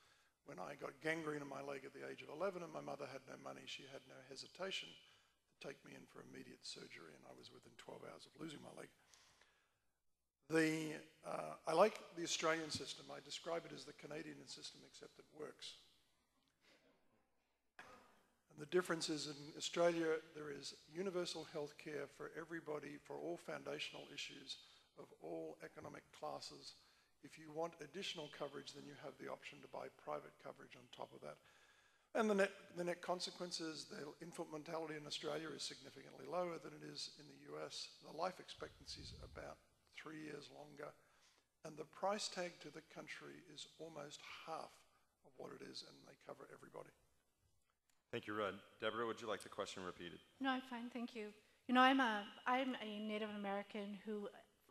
when I got gangrene in my leg at the age of 11 and my mother had no money, she had no hesitation to take me in for immediate surgery, and I was within 12 hours of losing my leg. I like the Australian system. I describe it as the Canadian system, except it works. And the difference is in Australia, there is universal health care for everybody, for all foundational issues of all economic classes. If you want additional coverage, then you have the option to buy private coverage on top of that. And the net consequence is the infant mortality in Australia is significantly lower than it is in the US. The life expectancy is about 3 years longer, and the price tag to the country is almost half of what it is, and they cover everybody. Thank you, Rudd. Deborah, would you like the question repeated? No, I'm fine, thank you. You know, I'm a Native American who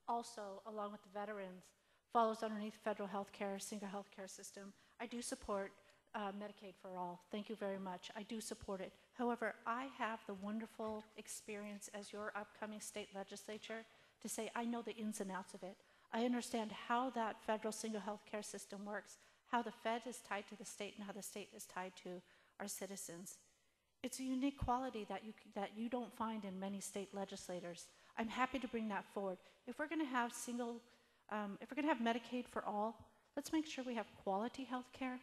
also, along with the veterans, follows underneath federal health care, single health care system. I do support Medicaid for all. Thank you very much. I do support it. However, I have the wonderful experience as your upcoming state legislature to say I know the ins and outs of it. I understand how that federal single health care system works, how the Fed is tied to the state and how the state is tied to our citizens. It's a unique quality that you don't find in many state legislators. I'm happy to bring that forward. If we're going to have Medicaid for all, let's make sure we have quality health care.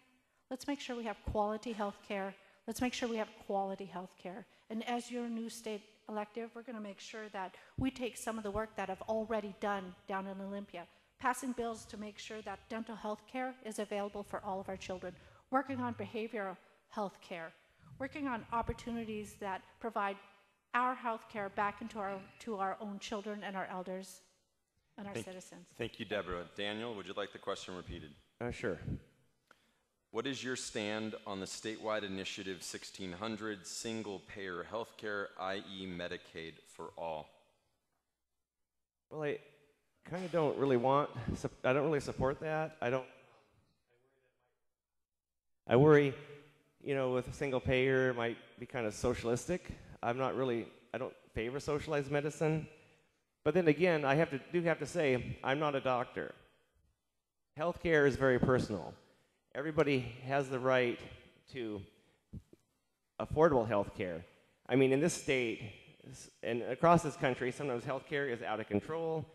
Let's make sure we have quality health care. Let's make sure we have quality health care. And as your new state elective, we're going to make sure that we take some of the work that I've already done down in Olympia, passing bills to make sure that dental health care is available for all of our children, working on behavioral health care, working on opportunities that provide our health care back into our own children and our elders and our citizens. Thank you, Deborah. Daniel, would you like the question repeated? Sure. What is your stand on the statewide initiative 1600 single-payer healthcare, i.e. Medicaid for all? Well, I kind of don't really support that. I worry, with a single payer, it might be kind of socialistic. I don't favor socialized medicine. But then again, I do have to say, I'm not a doctor. Healthcare is very personal. Everybody has the right to affordable health care. I mean, in this state and across this country, sometimes health care is out of control.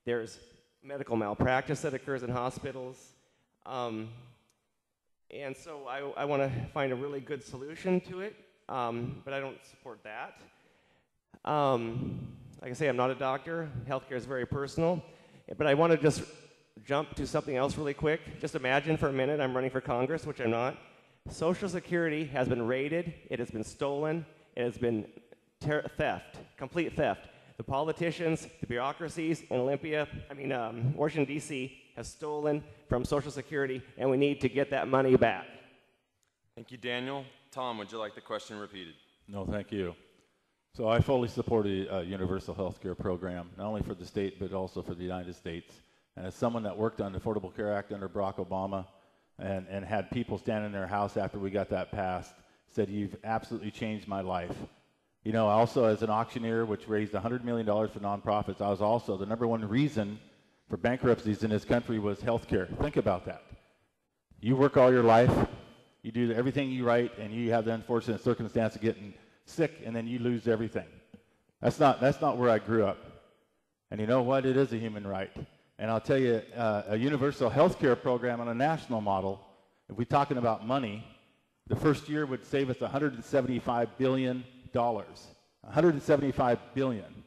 There's medical malpractice that occurs in hospitals. And so I want to find a really good solution to it, but I don't support that. Like I say, I'm not a doctor. Healthcare is very personal. But I want to just jump to something else really quick. Just imagine for a minute I'm running for Congress, which I'm not. Social Security has been raided. It has been stolen. It has been theft, complete theft. The politicians, the bureaucracies in Washington, D.C. has stolen from Social Security, and we need to get that money back. Thank you, Daniel. Tom, would you like the question repeated? No, thank you. So I fully support a universal health care program, not only for the state, but also for the United States. And as someone that worked on the Affordable Care Act under Barack Obama and had people stand in their house after we got that passed, said, you've absolutely changed my life. Also as an auctioneer, which raised $100 million for nonprofits, I was also the #1 reason for bankruptcies in this country was health care. Think about that. You work all your life, you do everything you right, and you have the unfortunate circumstance of getting sick, and then you lose everything. That's not where I grew up. And you know what? It is a human right. And I'll tell you, a universal health care program on a national model, if we're talking about money, The first year would save us $175 billion. $175 billion.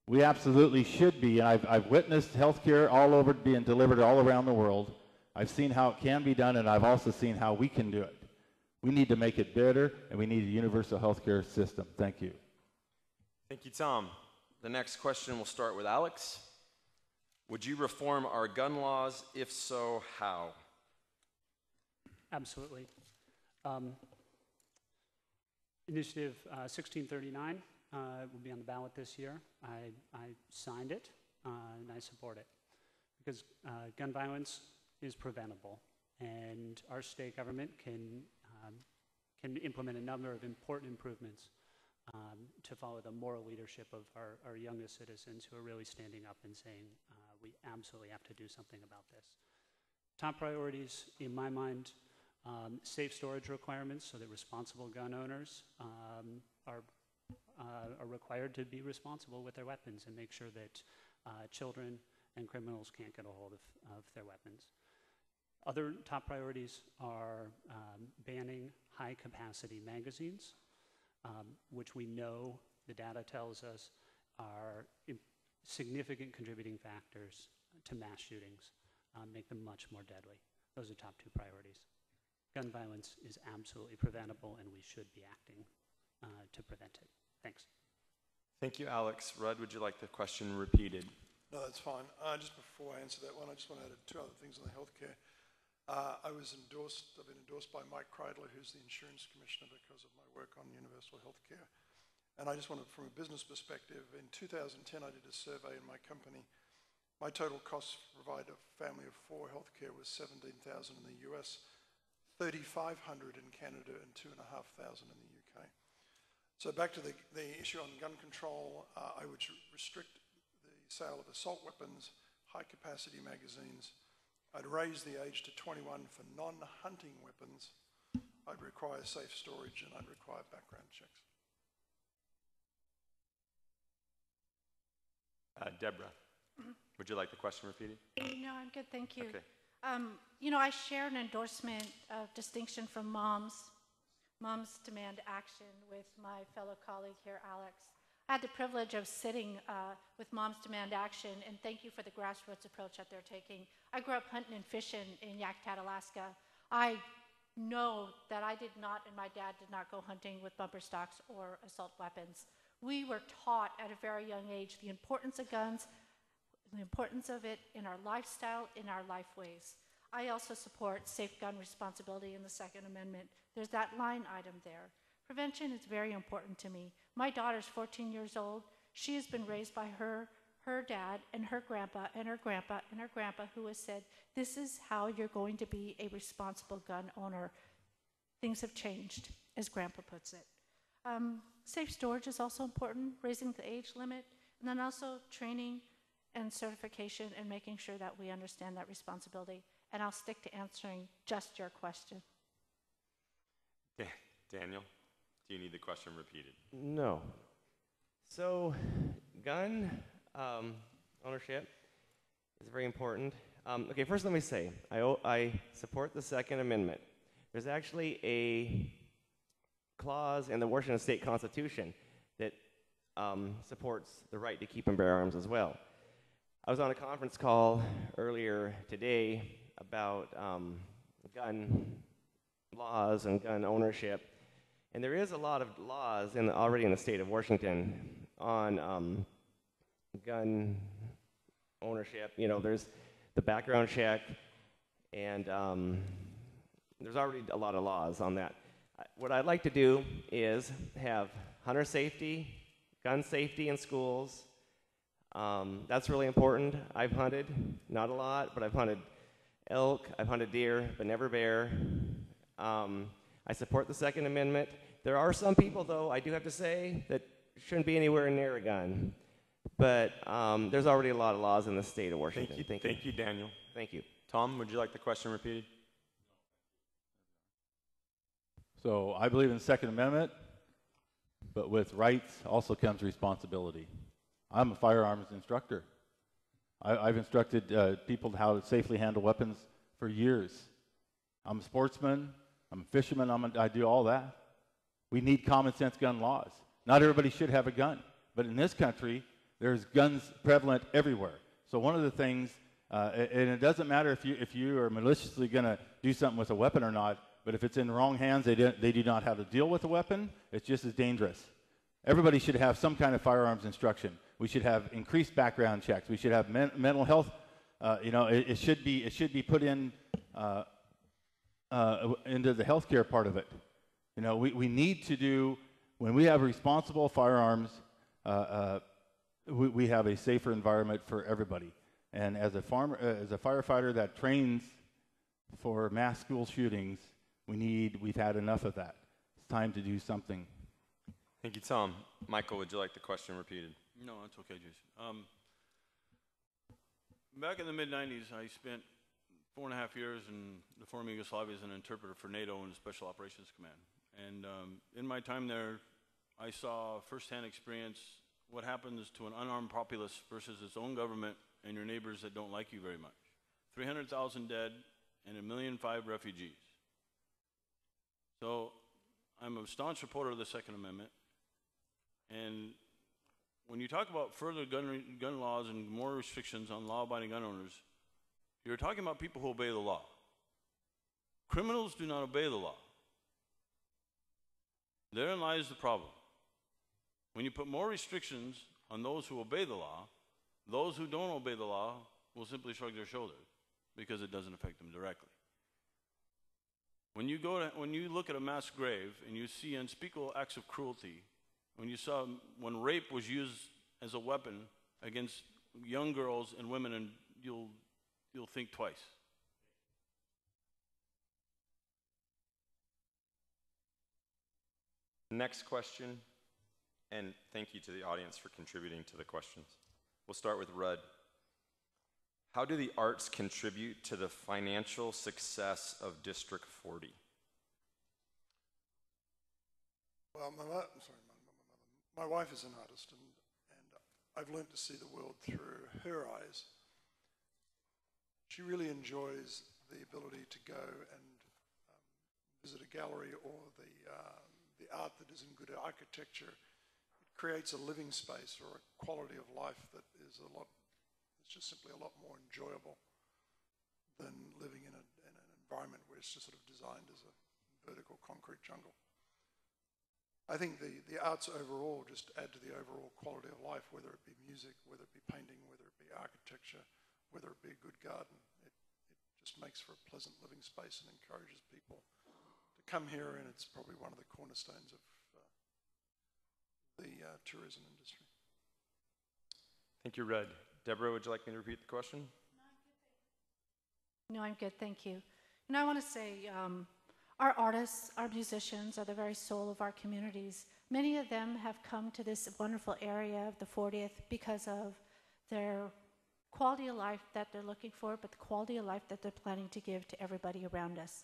We absolutely should be, and I've witnessed healthcare all over being delivered all around the world. I've seen how it can be done, and I've also seen how we can do it. We need to make it better, and we need a universal healthcare system. Thank you. Thank you, Tom. The next question will start with Alex. Would you reform our gun laws? If so, how? Absolutely. Initiative 1639 will be on the ballot this year. I signed it, and I support it, because gun violence is preventable, and our state government can implement a number of important improvements to follow the moral leadership of our youngest citizens who are really standing up and saying, we absolutely have to do something about this. Top priorities, in my mind, safe storage requirements so that responsible gun owners are required to be responsible with their weapons and make sure that children and criminals can't get a hold of their weapons. Other top priorities are banning high-capacity magazines, which we know the data tells us are significant contributing factors to mass shootings, make them much more deadly. Those are top two priorities. Gun violence is absolutely preventable, and we should be acting to prevent it. Thanks. Thank you, Alex. Rudd, would you like the question repeated? No, that's fine. Just before I answer that one, I just want to add two other things on the healthcare. I've been endorsed by Mike Kreidler, who's the insurance commissioner, because of my work on universal healthcare. And I just want to, from a business perspective, in 2010 I did a survey in my company. My total cost to provide a family of four healthcare was $17,000 in the US, $3,500 in Canada, and $2,500 in the UK. So back to the issue on gun control, I would restrict the sale of assault weapons, high-capacity magazines. I'd raise the age to 21 for non-hunting weapons. I'd require safe storage, and I'd require background checks. Deborah, would you like the question repeated? No, I'm good, thank you. Okay. I share an endorsement of distinction from Moms Demand Action with my fellow colleague here, Alex. I had the privilege of sitting with Moms Demand Action, and thank you for the grassroots approach that they're taking. I grew up hunting and fishing in Yakutat, Alaska. I know that I did not, and my dad did not go hunting with bumper stocks or assault weapons. We were taught at a very young age the importance of guns, the importance of it in our lifestyle, in our life ways. I also support safe gun responsibility in the Second Amendment. There's that line item there. Prevention is very important to me. My daughter's 14 years old. She has been raised by her dad and her grandpa and her grandpa and her grandpa, who has said, this is how you're going to be a responsible gun owner. Things have changed, as grandpa puts it. Safe storage is also important, raising the age limit, and then also training and certification and making sure that we understand that responsibility. And I'll stick to answering just your question. Daniel, do you need the question repeated? No. So, gun ownership is very important. Okay, first let me say, I support the Second Amendment. There's actually a clause in the Washington State Constitution that supports the right to keep and bear arms as well. I was on a conference call earlier today about gun laws and gun ownership, and there is a lot of laws already in the state of Washington on gun ownership. You know, there's the background check, and there's already a lot of laws on that. What I'd like to do is have hunter safety, gun safety in schools. That's really important. I've hunted, not a lot, but I've hunted elk, I've hunted deer, but never bear. I support the Second Amendment. There are some people, though, I do have to say, that shouldn't be anywhere near a gun. But there's already a lot of laws in the state of Washington. Thank you, Daniel. Thank you. Tom, would you like the question repeated? So I believe in the Second Amendment, but with rights also comes responsibility. I'm a firearms instructor. I've instructed people how to safely handle weapons for years. I'm a sportsman. I'm a fisherman. I do all that. We need common sense gun laws. Not everybody should have a gun, but in this country, there's guns prevalent everywhere. So one of the things, and it doesn't matter if you are maliciously going to do something with a weapon or not, but if it's in the wrong hands, they do not have to deal with a weapon. It's just as dangerous. Everybody should have some kind of firearms instruction. We should have increased background checks. We should have mental health. It should be put in into the healthcare part of it. We need to do, when we have responsible firearms, we have a safer environment for everybody. And as a firefighter that trains for mass school shootings, we've had enough of that. It's time to do something. Thank you, Tom. Michael, would you like the question repeated? No, that's okay, Jason. Back in the mid-'90s, I spent 4.5 years in the former Yugoslavia as an interpreter for NATO and Special Operations Command. And in my time there, I saw firsthand experience what happens to an unarmed populace versus its own government and your neighbors that don't like you very much. 300,000 dead and 1.5 million refugees. So I'm a staunch supporter of the Second Amendment. And when you talk about further gun laws and more restrictions on law-abiding gun owners, you're talking about people who obey the law. Criminals do not obey the law. Therein lies the problem. When you put more restrictions on those who obey the law, those who don't obey the law will simply shrug their shoulders because it doesn't affect them directly. When you look at a mass grave and you see unspeakable acts of cruelty, when rape was used as a weapon against young girls and women, and you'll think twice. Next question, and thank you to the audience for contributing to the questions. We'll start with Rudd. How do the arts contribute to the financial success of District 40? Well, my wife is an artist, and I've learned to see the world through her eyes. She really enjoys the ability to go and visit a gallery or the art that is in good architecture. It creates a living space or a quality of life that is it's just simply a lot more enjoyable than living in an environment where it's just sort of designed as a vertical concrete jungle. I think the arts overall just add to the overall quality of life, whether it be music, whether it be painting, whether it be architecture, whether it be a good garden. It just makes for a pleasant living space and encourages people to come here, and it's probably one of the cornerstones of the tourism industry. Thank you, Rudd. Deborah, would you like me to repeat the question? No, I'm good, thank you. And I want to say, our artists, our musicians are the very soul of our communities. Many of them have come to this wonderful area of the 40th because of their quality of life that they're looking for, but the quality of life that they're planning to give to everybody around us.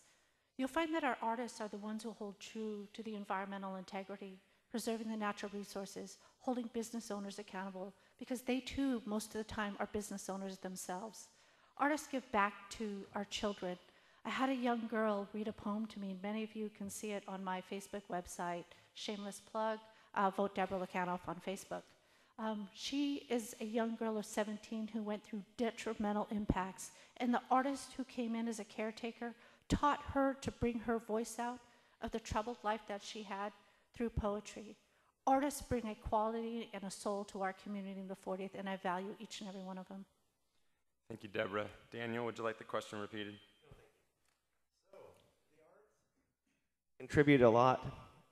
You'll find that our artists are the ones who hold true to the environmental integrity, preserving the natural resources, holding business owners accountable, because they too, most of the time, are business owners themselves. Artists give back to our children. I had a young girl read a poem to me, and many of you can see it on my Facebook website. Shameless plug, vote Deborah Lacanoff on Facebook. She is a young girl of 17 who went through detrimental impacts, and the artist who came in as a caretaker taught her to bring her voice out of the troubled life that she had through poetry. Artists bring a quality and a soul to our community in the 40th, and I value each and every one of them. Thank you, Deborah. Daniel, would you like the question repeated? So, the arts contribute a lot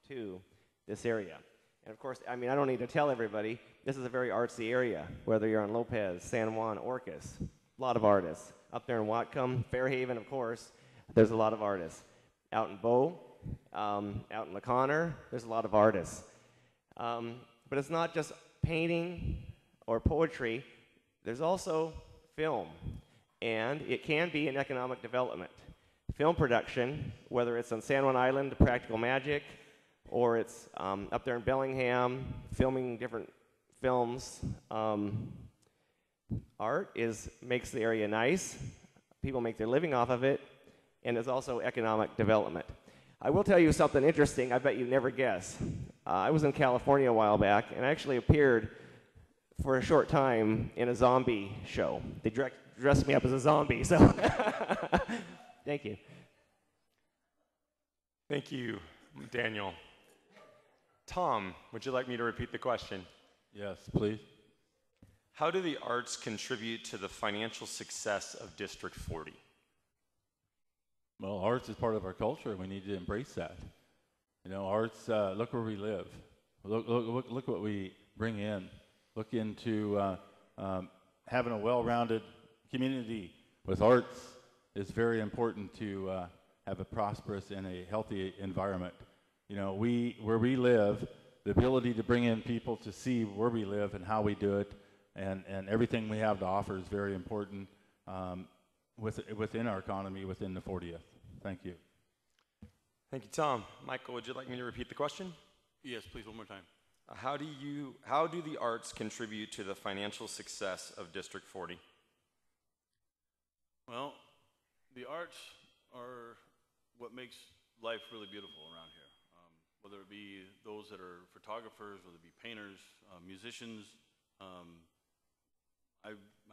to this area. And of course, I don't need to tell everybody, this is a very artsy area, whether you're on Lopez, San Juan, Orcas, a lot of artists. Up there in Whatcom, Fairhaven, of course, there's a lot of artists. Out in Bow, out in LaConner, there's a lot of artists. But it's not just painting or poetry, there's also film, and it can be an economic development. Film production, whether it's on San Juan Island, Practical Magic, or it's up there in Bellingham, filming different films. Art makes the area nice, people make their living off of it, and it's also economic development. I will tell you something interesting. I bet you never guess. I was in California a while back, and I actually appeared for a short time in a zombie show. They dressed me up as a zombie, so thank you. Thank you, Daniel. Tom, would you like me to repeat the question? Yes, please. How do the arts contribute to the financial success of District 40? Well, arts is part of our culture, and we need to embrace that. You know, arts, look where we live. Look what we bring in. Look into having a well-rounded community with arts is very important to have a prosperous and a healthy environment. You know, where we live, the ability to bring in people to see where we live and how we do it, and everything we have to offer is very important within our economy, within the 40th. Thank you. Thank you, Tom. Michael, would you like me to repeat the question? Yes, please, one more time. How do the arts contribute to the financial success of District 40? Well, the arts are what makes life really beautiful around here. Whether it be those that are photographers, whether it be painters, musicians.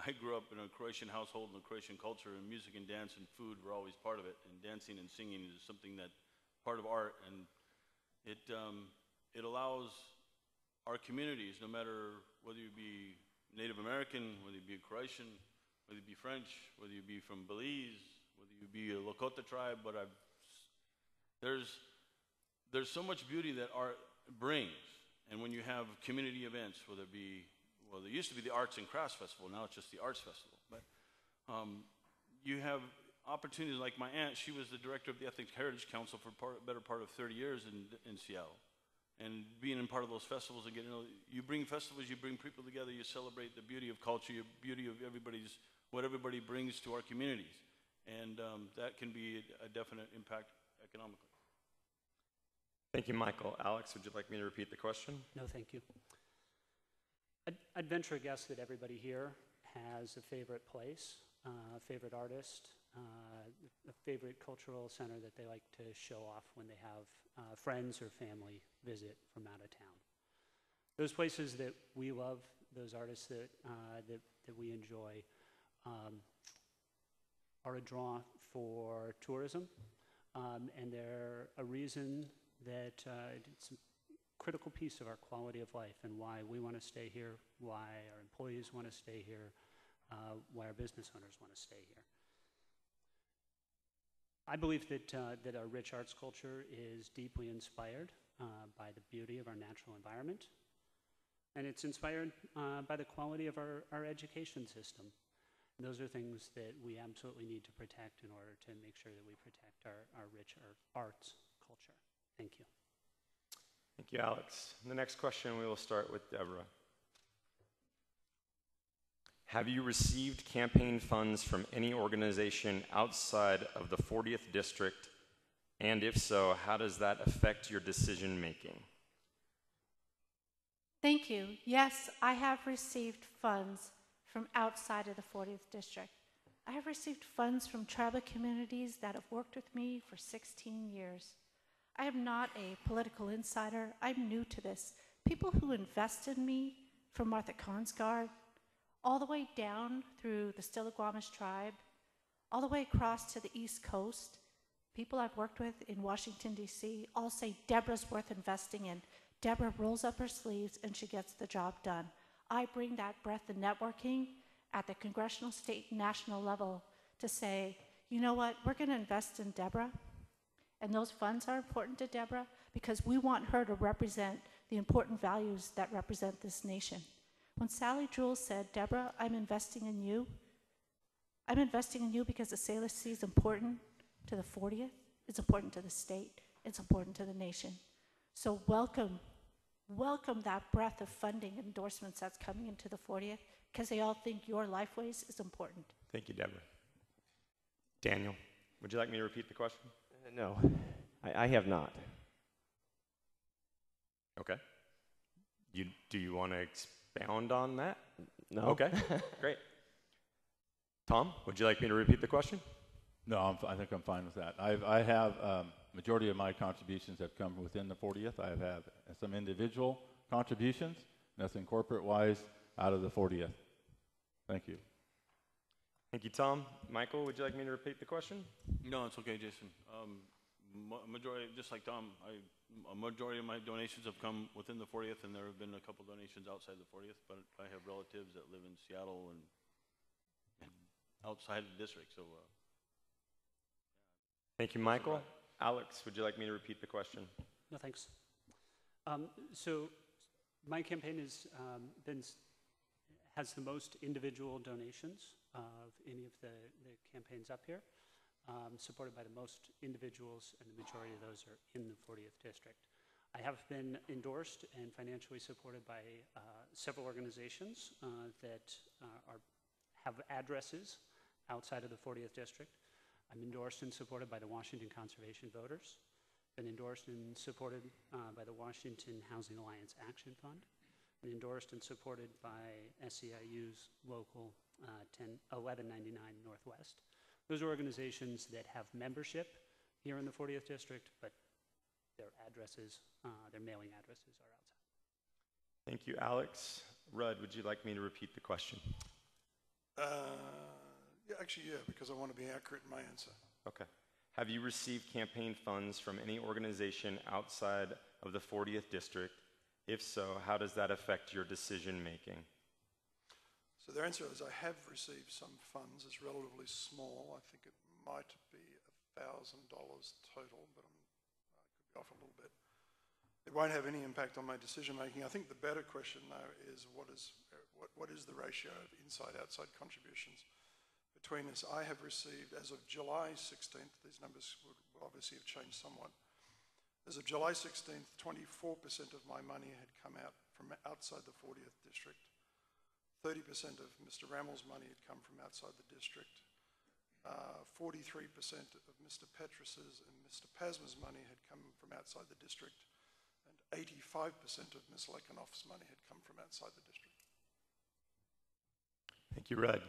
I grew up in a Croatian household and a Croatian culture, and music and dance and food were always part of it. And dancing and singing is something that part of art, and it allows our communities, no matter whether you be Native American, whether you be a Croatian, whether you be French, whether you be from Belize, whether you be a Lakota tribe, but there's so much beauty that art brings. And when you have community events, whether it be, well, there used to be the Arts and Crafts Festival, now it's just the Arts Festival. But you have opportunities like my aunt, she was the director of the Ethnic Heritage Council for better part of 30 years in Seattle. And being in part of those festivals and you bring festivals, you bring people together, you celebrate the beauty of culture, the beauty of what everybody brings to our communities. And that can be a definite impact economically. Thank you, Michael. Alex, would you like me to repeat the question? No, thank you. I'd venture a guess that everybody here has a favorite place, a favorite artist, a favorite cultural center that they like to show off when they have friends or family visit from out of town. Those places that we love, those artists that we enjoy, are a draw for tourism, and they're a reason that it's a critical piece of our quality of life and why we want to stay here, why our employees want to stay here, why our business owners want to stay here. I believe that our rich arts culture is deeply inspired by the beauty of our natural environment, and it's inspired by the quality of our education system. And those are things that we absolutely need to protect in order to make sure that we protect our rich arts culture. Thank you. Thank you, Alex. The next question, we will start with Deborah. Have you received campaign funds from any organization outside of the 40th District? And if so, how does that affect your decision making? Thank you. Yes, I have received funds from outside of the 40th District. I have received funds from tribal communities that have worked with me for 16 years. I am not a political insider. I'm new to this. People who invested in me, from Martha Consgard, all the way down through the Stillaguamish tribe, all the way across to the East Coast, people I've worked with in Washington, D.C., all say Deborah's worth investing in. Deborah rolls up her sleeves and she gets the job done. I bring that breadth of networking at the congressional, state, and national level to say, you know what, we're going to invest in Deborah. And those funds are important to Deborah because we want her to represent the important values that represent this nation. When Sally Jewell said, Deborah, I'm investing in you because the Salish Sea is important to the 40th, it's important to the state, it's important to the nation. So welcome that breadth of funding and endorsements that's coming into the 40th because they all think your Lifeways is important. Thank you, Deborah. Daniel, would you like me to repeat the question? No, I have not. Okay. Do you want to expound on that? No. Okay, great. Tom, would you like me to repeat the question? No, I think I'm fine with that. I have majority of my contributions have come within the 40th. I have had some individual contributions, nothing corporate-wise, out of the 40th. Thank you. Thank you, Tom. Michael, would you like me to repeat the question? No, it's okay, Jason. Majority, just like Tom, a majority of my donations have come within the 40th, and there have been a couple donations outside the 40th, but I have relatives that live in Seattle and outside the district, so. Thank you, Michael. Alex, would you like me to repeat the question? No, thanks. So my campaign has the most individual donations of any of the campaigns up here, supported by the most individuals, and the majority of those are in the 40th district. I have been endorsed and financially supported by several organizations that have addresses outside of the 40th district. I'm endorsed and supported by the Washington Conservation Voters, been endorsed and supported by the Washington Housing Alliance Action Fund, been endorsed and supported by SEIU's local 1199 Northwest. Those are organizations that have membership here in the 40th district, but their addresses, their mailing addresses are outside. Thank you, Alex. Rudd, would you like me to repeat the question? Yeah, because I want to be accurate in my answer. Okay. Have you received campaign funds from any organization outside of the 40th district? If so, how does that affect your decision making? So the answer is I have received some funds. It's relatively small. I think it might be $1,000 total, but I could be off a little bit. It won't have any impact on my decision making. I think the better question though is what is the ratio of inside-outside contributions between us? I have received, as of July 16th, these numbers will obviously have changed somewhat. As of July 16th, 24% of my money had come out from outside the 40th district. 30% of Mr. Rammel's money had come from outside the district. 43% of Mr. Petrus's and Mr. Pasma's money had come from outside the district. And 85% of Ms. Lekanoff's money had come from outside the district. Thank you, Rudd.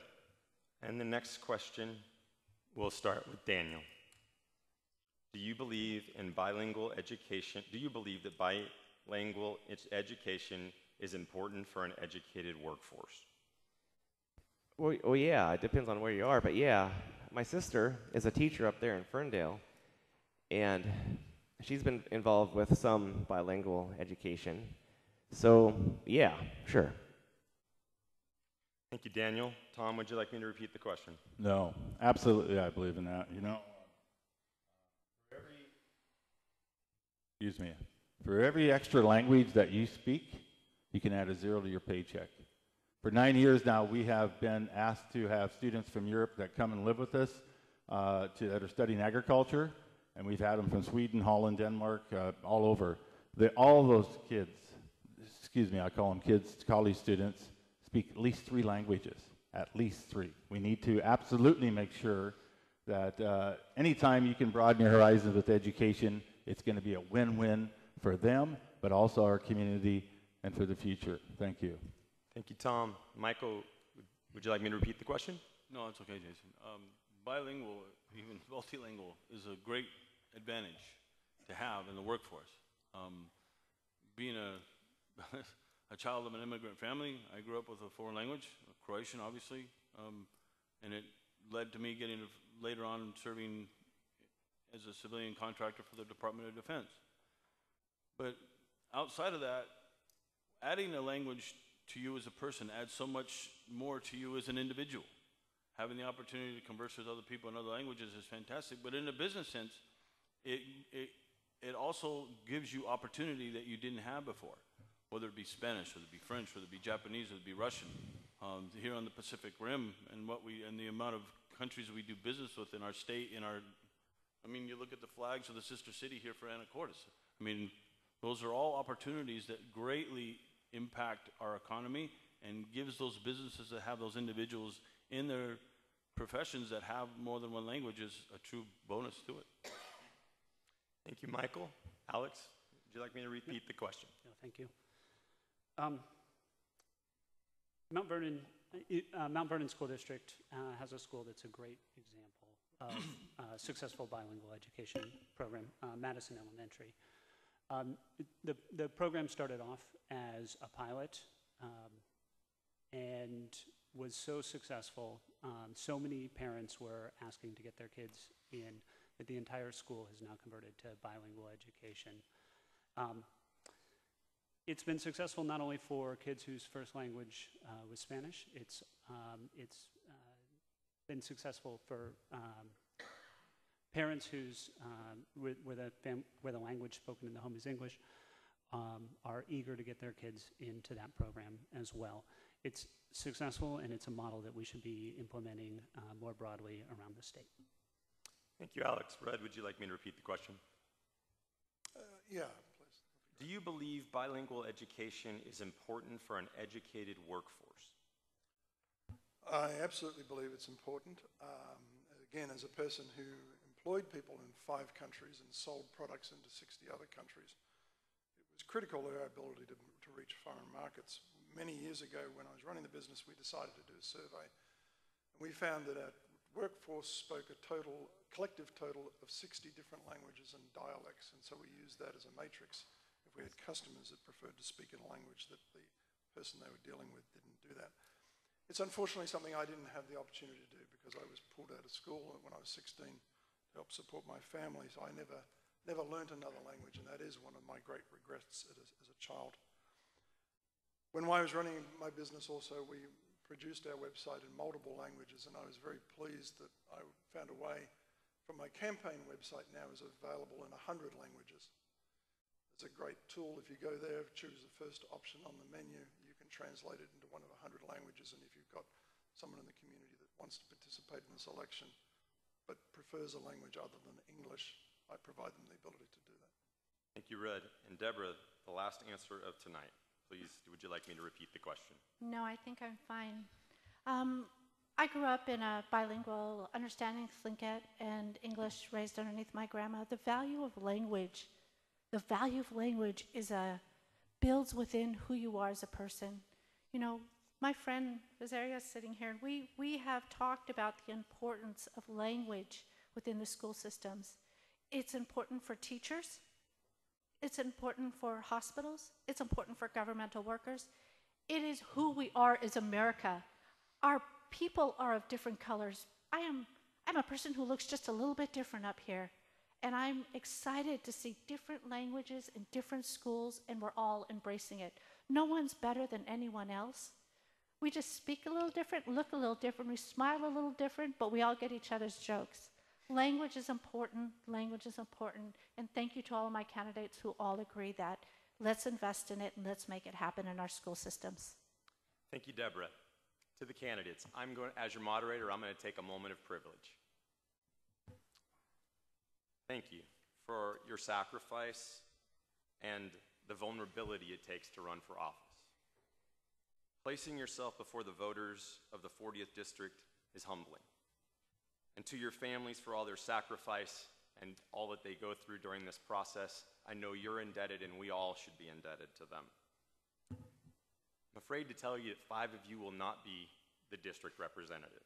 And the next question, we'll start with Daniel. Do you believe in bilingual education? Do you believe that bilingual education is important for an educated workforce? Well, yeah, it depends on where you are, but yeah, my sister is a teacher up there in Ferndale, and she's been involved with some bilingual education. So, yeah, sure. Thank you, Daniel. Tom, would you like me to repeat the question? No, absolutely, I believe in that. You know, for every extra language that you speak, you can add a 0 to your paycheck. For 9 years now, we have been asked to have students from Europe that come and live with us that are studying agriculture, and we've had them from Sweden, Holland, Denmark, all over. All those kids, I call them kids, college students, speak at least 3 languages, at least 3. We need to absolutely make sure that anytime you can broaden your horizons with education, it's going to be a win-win for them, but also our community and for the future. Thank you. Thank you, Tom. Michael, would you like me to repeat the question? No, it's okay, Jason. Bilingual, even multilingual, is a great advantage to have in the workforce. Being a child of an immigrant family, I grew up with a foreign language, Croatian, obviously, and it led to me getting later on serving as a civilian contractor for the Department of Defense. But outside of that, adding a language to you as a person adds so much more to you as an individual. Having the opportunity to converse with other people in other languages is fantastic, but in a business sense, it also gives you opportunity that you didn't have before, whether it be Spanish, whether it be French, whether it be Japanese, whether it be Russian. Here on the Pacific Rim, and the amount of countries we do business with in our state, I mean, you look at the flags of the sister city here for Anacortes. I mean, those are all opportunities that greatly impact our economy and gives those businesses that have those individuals in their professions that have more than one language is a true bonus to it. Thank you, Michael. Alex, would you like me to repeat the question? No, thank you. Mount Vernon School District has a school that's a great example of successful bilingual education program, Madison Elementary. The program started off as a pilot and was so successful. So many parents were asking to get their kids in that the entire school has now converted to bilingual education. It's been successful not only for kids whose first language was Spanish, it's been successful for parents whose where the language spoken in the home is English, are eager to get their kids into that program as well. It's successful, and it's a model that we should be implementing more broadly around the state. Thank you, Alex. Red, would you like me to repeat the question? Yeah, please. Do you believe bilingual education is important for an educated workforce? I absolutely believe it's important. Again, as a person who employed people in 5 countries and sold products into 60 other countries, it was critical to our ability to reach foreign markets. Many years ago, when I was running the business, we decided to do a survey. And we found that our workforce spoke a collective total of 60 different languages and dialects. And so we used that as a matrix. If we had customers that preferred to speak in a language that the person they were dealing with didn't do that. It's unfortunately something I didn't have the opportunity to do because I was pulled out of school when I was 16 to help support my family. So I never learned another language, and that is one of my great regrets as a child. When I was running my business also, we produced our website in multiple languages, and I was very pleased that I found a way from my campaign website now is available in 100 languages. It's a great tool. If you go there, choose the first option on the menu, you can translate it into one of 100 languages, and if you've got someone in the community that wants to participate in this election but prefers a language other than English, I provide them the ability to do that. Thank you, Red. And Deborah, the last answer of tonight. Please, would you like me to repeat the question? No, I think I'm fine. I grew up in a bilingual understanding Tlingit and English raised underneath my grandma. The value of language builds within who you are as a person. You know, my friend Rosaria is sitting here, and we have talked about the importance of language within the school systems. It's important for teachers. It's important for hospitals. It's important for governmental workers. It is who we are as America. Our people are of different colors. I'm a person who looks just a little bit different up here. And I'm excited to see different languages in different schools, and we're all embracing it. No one's better than anyone else. We just speak a little different, look a little different, we smile a little different, but we all get each other's jokes. Language is important, and thank you to all of my candidates who all agree that let's invest in it and let's make it happen in our school systems. Thank you, Deborah. To the candidates, as your moderator, I'm going to take a moment of privilege. Thank you for your sacrifice and the vulnerability it takes to run for office. Placing yourself before the voters of the 40th District is humbling. And to your families for all their sacrifice and all that they go through during this process, I know you're indebted, and we all should be indebted to them. I'm afraid to tell you that 5 of you will not be the district representative.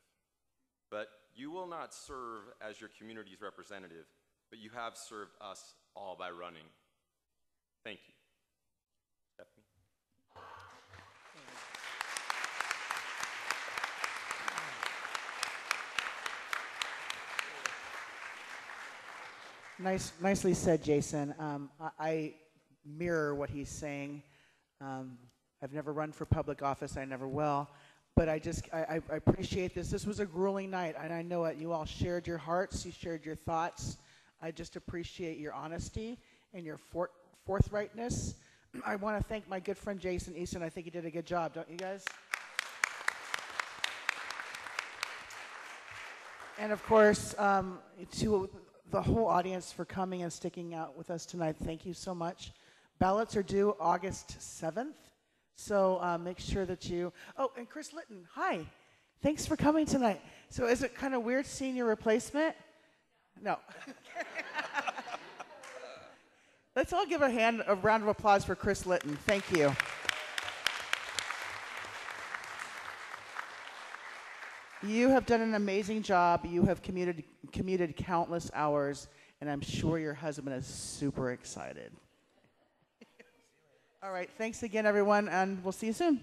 But you will not serve as your community's representative, but you have served us all by running. Thank you. Stephanie? Nicely said, Jason. I mirror what he's saying. I've never run for public office. I never will. But I appreciate this. This was a grueling night, and I know it. You all shared your hearts. You shared your thoughts. I just appreciate your honesty and your forthrightness. I want to thank my good friend Jason Easton. I think he did a good job, don't you guys? And of course, to the whole audience for coming and sticking out with us tonight. Thank you so much. Ballots are due August 7th. So make sure that you... Oh, and Chris Litton, hi. Thanks for coming tonight. So is it kind of weird seeing your replacement? No. Let's all give a round of applause for Chris Litton. Thank you. You have done an amazing job. You have commuted countless hours, and I'm sure your husband is super excited. All right, thanks again, everyone, and we'll see you soon.